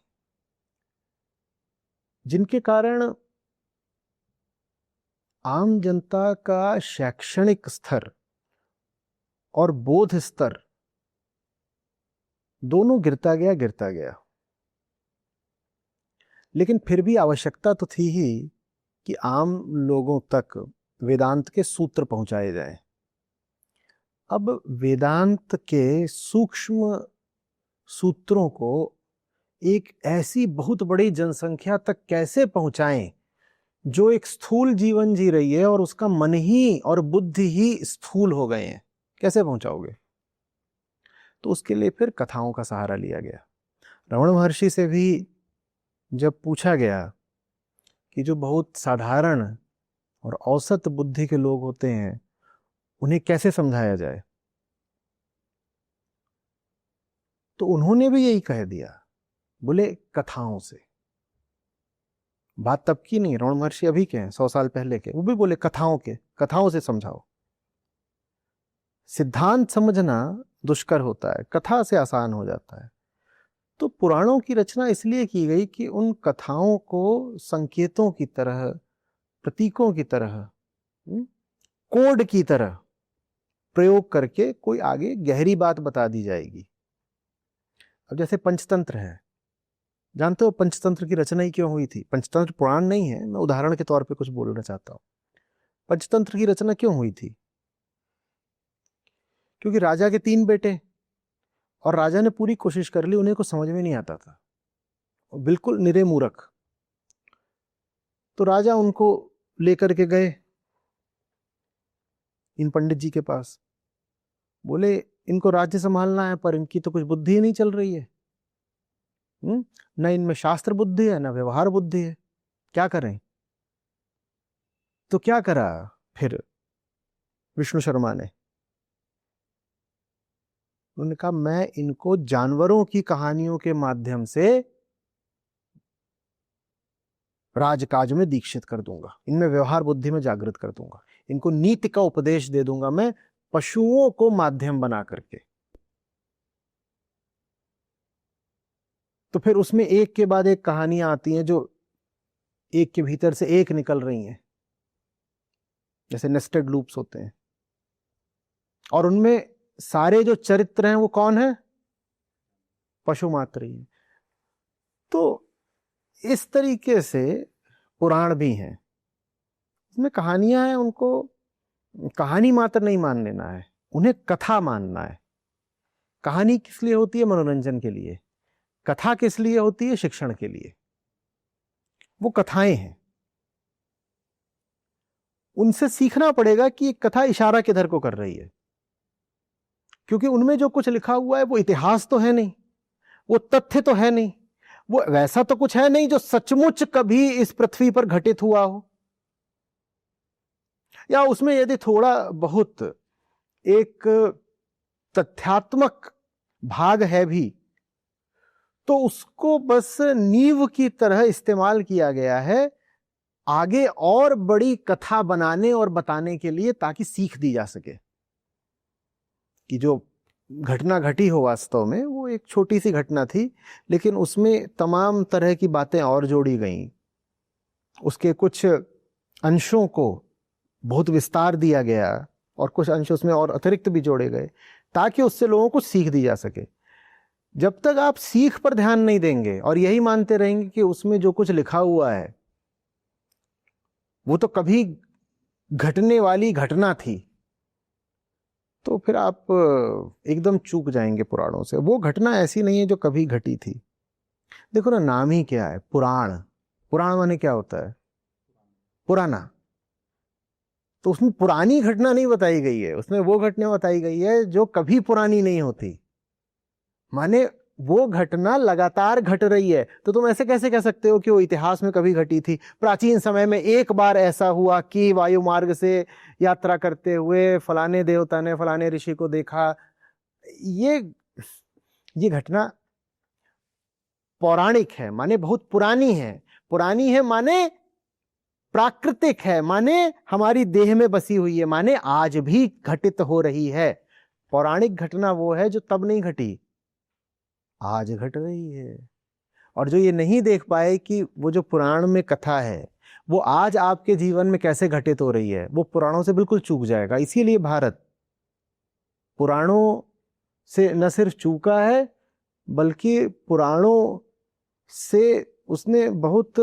जिनके कारण आम जनता का शैक्षणिक स्तर और बोध स्तर दोनों गिरता गया। लेकिन फिर भी आवश्यकता तो थी ही कि आम लोगों तक वेदांत के सूत्र पहुंचाए जाएं। अब वेदांत के सूक्ष्म सूत्रों को एक ऐसी बहुत बड़ी जनसंख्या तक कैसे पहुंचाएं जो एक स्थूल जीवन जी रही है और उसका मन ही और बुद्धि ही स्थूल हो गए हैं, कैसे पहुंचाओगे? तो उसके लिए फिर कथाओं का सहारा लिया गया। रमण महर्षि से भी जब पूछा गया कि जो बहुत साधारण और औसत बुद्धि के लोग होते हैं उन्हें कैसे समझाया जाए, तो उन्होंने भी यही कह दिया, बोले कथाओं से। बात तब की नहीं, रमण महर्षि अभी के हैं, 100 साल पहले के। वो भी बोले कथाओं से समझाओ। सिद्धांत समझना दुष्कर होता है, कथा से आसान हो जाता है। तो पुराणों की रचना इसलिए की गई कि उन कथाओं को संकेतों की तरह, प्रतीकों की तरह, कोड की तरह प्रयोग करके कोई आगे गहरी बात बता दी जाएगी। अब जैसे पंचतंत्र है, जानते हो पंचतंत्र की रचना ही क्यों हुई थी? पंचतंत्र पुराण नहीं है, मैं उदाहरण के तौर पे कुछ बोलना चाहता हूं। पंचतंत्र की रचना क्यों हुई थी? क्योंकि राजा के 3 बेटे, और राजा ने पूरी कोशिश कर ली, उन्हें कुछ समझ में नहीं आता था, बिल्कुल निरे मूर्ख। तो राजा उनको लेकर के गए इन पंडित जी के पास, बोले इनको राज्य संभालना है पर इनकी तो कुछ बुद्धि ही नहीं चल रही है, न इनमें शास्त्र बुद्धि है न व्यवहार बुद्धि है, क्या करें? तो क्या करा फिर विष्णु शर्मा ने? उन्होंने कहा मैं इनको जानवरों की कहानियों के माध्यम से राजकाज में दीक्षित कर दूंगा, इनमें व्यवहार बुद्धि में जागृत कर दूंगा, इनको नीति का उपदेश दे दूंगा मैं पशुओं को माध्यम बना करके। तो फिर उसमें एक के बाद एक कहानियां आती हैं जो एक के भीतर से एक निकल रही हैं, जैसे नेस्टेड लूप्स होते हैं। और उनमें सारे जो चरित्र हैं वो कौन है? पशु मात्र ही है। तो इस तरीके से पुराण भी हैं, इसमें कहानियां हैं, उनको कहानी मात्र नहीं मान लेना है, उन्हें कथा मानना है। कहानी किस लिए होती है? मनोरंजन के लिए। कथा किस लिए होती है? शिक्षण के लिए। वो कथाएं हैं, उनसे सीखना पड़ेगा कि एक कथा इशारा किधर को कर रही है, क्योंकि उनमें जो कुछ लिखा हुआ है वो इतिहास तो है नहीं, वो तथ्य तो है नहीं, वो वैसा तो कुछ है नहीं जो सचमुच कभी इस पृथ्वी पर घटित हुआ हो, या उसमें यदि थोड़ा बहुत एक तथ्यात्मक भाग है भी तो उसको बस नींव की तरह इस्तेमाल किया गया है आगे और बड़ी कथा बनाने और बताने के लिए, ताकि सीख दी जा सके कि जो घटना घटी हो वास्तव में वो एक छोटी सी घटना थी, लेकिन उसमें तमाम तरह की बातें और जोड़ी गईं, उसके कुछ अंशों को बहुत विस्तार दिया गया और कुछ अंश उसमें और अतिरिक्त भी जोड़े गए, ताकि उससे लोगों को सीख दी जा सके। जब तक आप सीख पर ध्यान नहीं देंगे और यही मानते रहेंगे कि उसमें जो कुछ लिखा हुआ है वो तो कभी घटने वाली घटना थी, तो फिर आप एकदम चूक जाएंगे पुराणों से। वो घटना ऐसी नहीं है जो कभी घटी थी। देखो ना, नाम ही क्या है, पुराण। पुराण माने क्या होता है? पुराना। तो उसमें पुरानी घटना नहीं बताई गई है, उसमें वो घटना बताई गई है जो कभी पुरानी नहीं होती। माने वो घटना लगातार घट रही है। तो तुम ऐसे कैसे कह सकते हो कि वो इतिहास में कभी घटी थी? प्राचीन समय में एक बार ऐसा हुआ कि वायु मार्ग से यात्रा करते हुए फलाने देवता ने फलाने ऋषि को देखा। ये घटना पौराणिक है, माने बहुत पुरानी है। पुरानी है माने प्राकृतिक है, माने हमारी देह में बसी हुई है, माने आज भी घटित हो रही है। पौराणिक घटना वो है जो तब नहीं घटी, आज घट रही है। और जो ये नहीं देख पाए कि वो जो पुराण में कथा है वो आज आपके जीवन में कैसे घटित हो रही है, वो पुराणों से बिल्कुल चूक जाएगा। इसीलिए भारत पुराणों से न सिर्फ चूका है, बल्कि पुराणों से उसने बहुत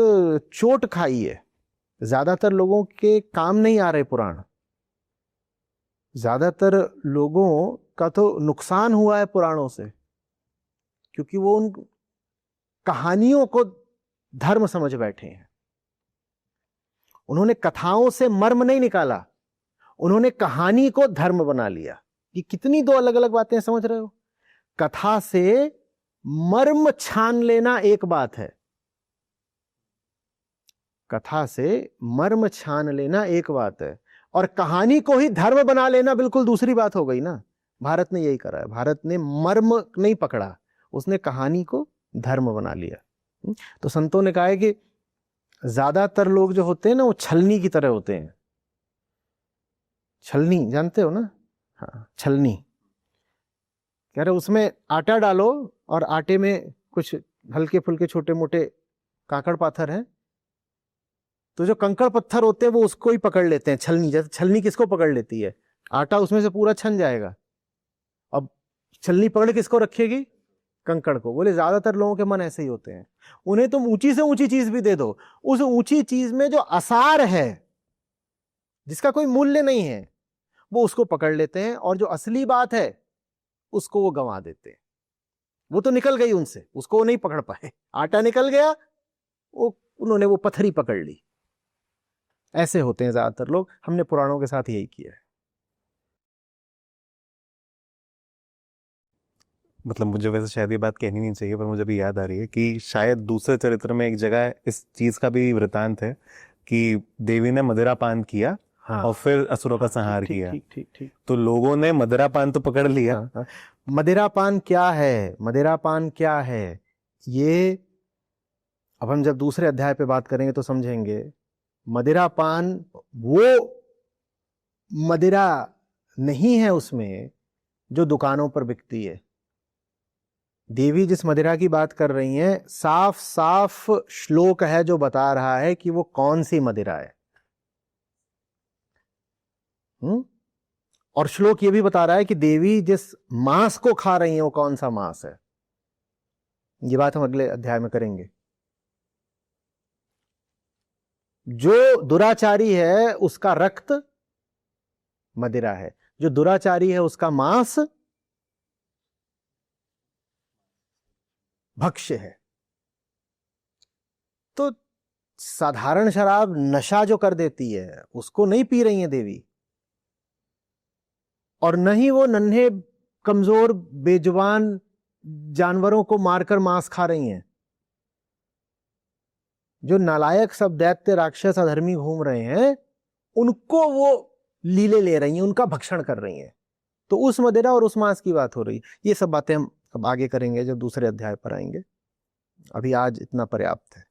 चोट खाई है। ज्यादातर लोगों के काम नहीं आ रहे पुराण, ज्यादातर लोगों का तो नुकसान हुआ है पुराणों से, क्योंकि वो उन कहानियों को धर्म समझ बैठे हैं। उन्होंने कथाओं से मर्म नहीं निकाला, उन्होंने कहानी को धर्म बना लिया। ये कितनी दो अलग अलग बातें, समझ रहे हो? कथा से मर्म छान लेना एक बात है, कथा से मर्म छान लेना एक बात है, और कहानी को ही धर्म बना लेना बिल्कुल दूसरी बात हो गई ना। भारत ने यही करा है, भारत ने मर्म नहीं पकड़ा, उसने कहानी को धर्म बना लिया। तो संतों ने कहा है कि ज्यादातर लोग जो होते हैं ना वो छलनी की तरह होते हैं। छलनी जानते हो ना? हाँ, छलनी कह रहे उसमें आटा डालो और आटे में कुछ हल्के फुल्के छोटे मोटे काकड़ पाथर हैं, तो जो कंकड़ पत्थर होते हैं वो उसको ही पकड़ लेते हैं। छलनी, जैसे छलनी किसको पकड़ लेती है? आटा उसमें से पूरा छन जाएगा। अब छलनी पकड़ किसको रखेगी? कंकड़ को। बोले ज्यादातर लोगों के मन ऐसे ही होते हैं, उन्हें तुम ऊंची से ऊंची चीज भी दे दो, उस ऊंची चीज में जो आसार है, जिसका कोई मूल्य नहीं है, वो उसको पकड़ लेते हैं, और जो असली बात है उसको वो गंवा देते हैं। वो तो निकल गई उनसे, उसको वो नहीं पकड़ पाए। आटा निकल गया, वो उन्होंने वो पत्थरी पकड़ ली। ऐसे होते हैं ज्यादातर लोग। हमने पुराणों के साथ यही किया है। मतलब मुझे वैसे शायद ये बात कहनी नहीं चाहिए, पर मुझे भी याद आ रही है कि शायद दूसरे चरित्र में एक जगह इस चीज का भी वृतांत है कि देवी ने मदिरा पान किया, हाँ, और फिर असुरों का संहार किया। ठीक ठीक ठीक। तो लोगों ने मदिरा पान तो पकड़ लिया। हाँ। मदिरा पान क्या है? मदिरा पान क्या है ये अब हम जब दूसरे अध्याय पे बात करेंगे तो समझेंगे। मदिरा पान वो मदिरा नहीं है उसमें जो दुकानों पर बिकती है। देवी जिस मदिरा की बात कर रही हैं, साफ साफ श्लोक है जो बता रहा है कि वो कौन सी मदिरा है। और श्लोक ये भी बता रहा है कि देवी जिस मांस को खा रही है वो कौन सा मांस है। ये बात हम अगले अध्याय में करेंगे। जो दुराचारी है उसका रक्त मदिरा है, जो दुराचारी है उसका मांस भक्ष्य है। तो साधारण शराब नशा जो कर देती है उसको नहीं पी रही है देवी, और न ही वो नन्हे कमजोर बेजुबान जानवरों को मारकर मांस खा रही हैं। जो नालायक सब दैत्य राक्षस अधर्मी घूम रहे हैं उनको वो लीले ले रही हैं, उनका भक्षण कर रही हैं। तो उस मदिरा और उस मांस की बात हो रही है। ये सब बातें हम अब आगे करेंगे जब दूसरे अध्याय पर आएंगे। अभी आज इतना पर्याप्त है।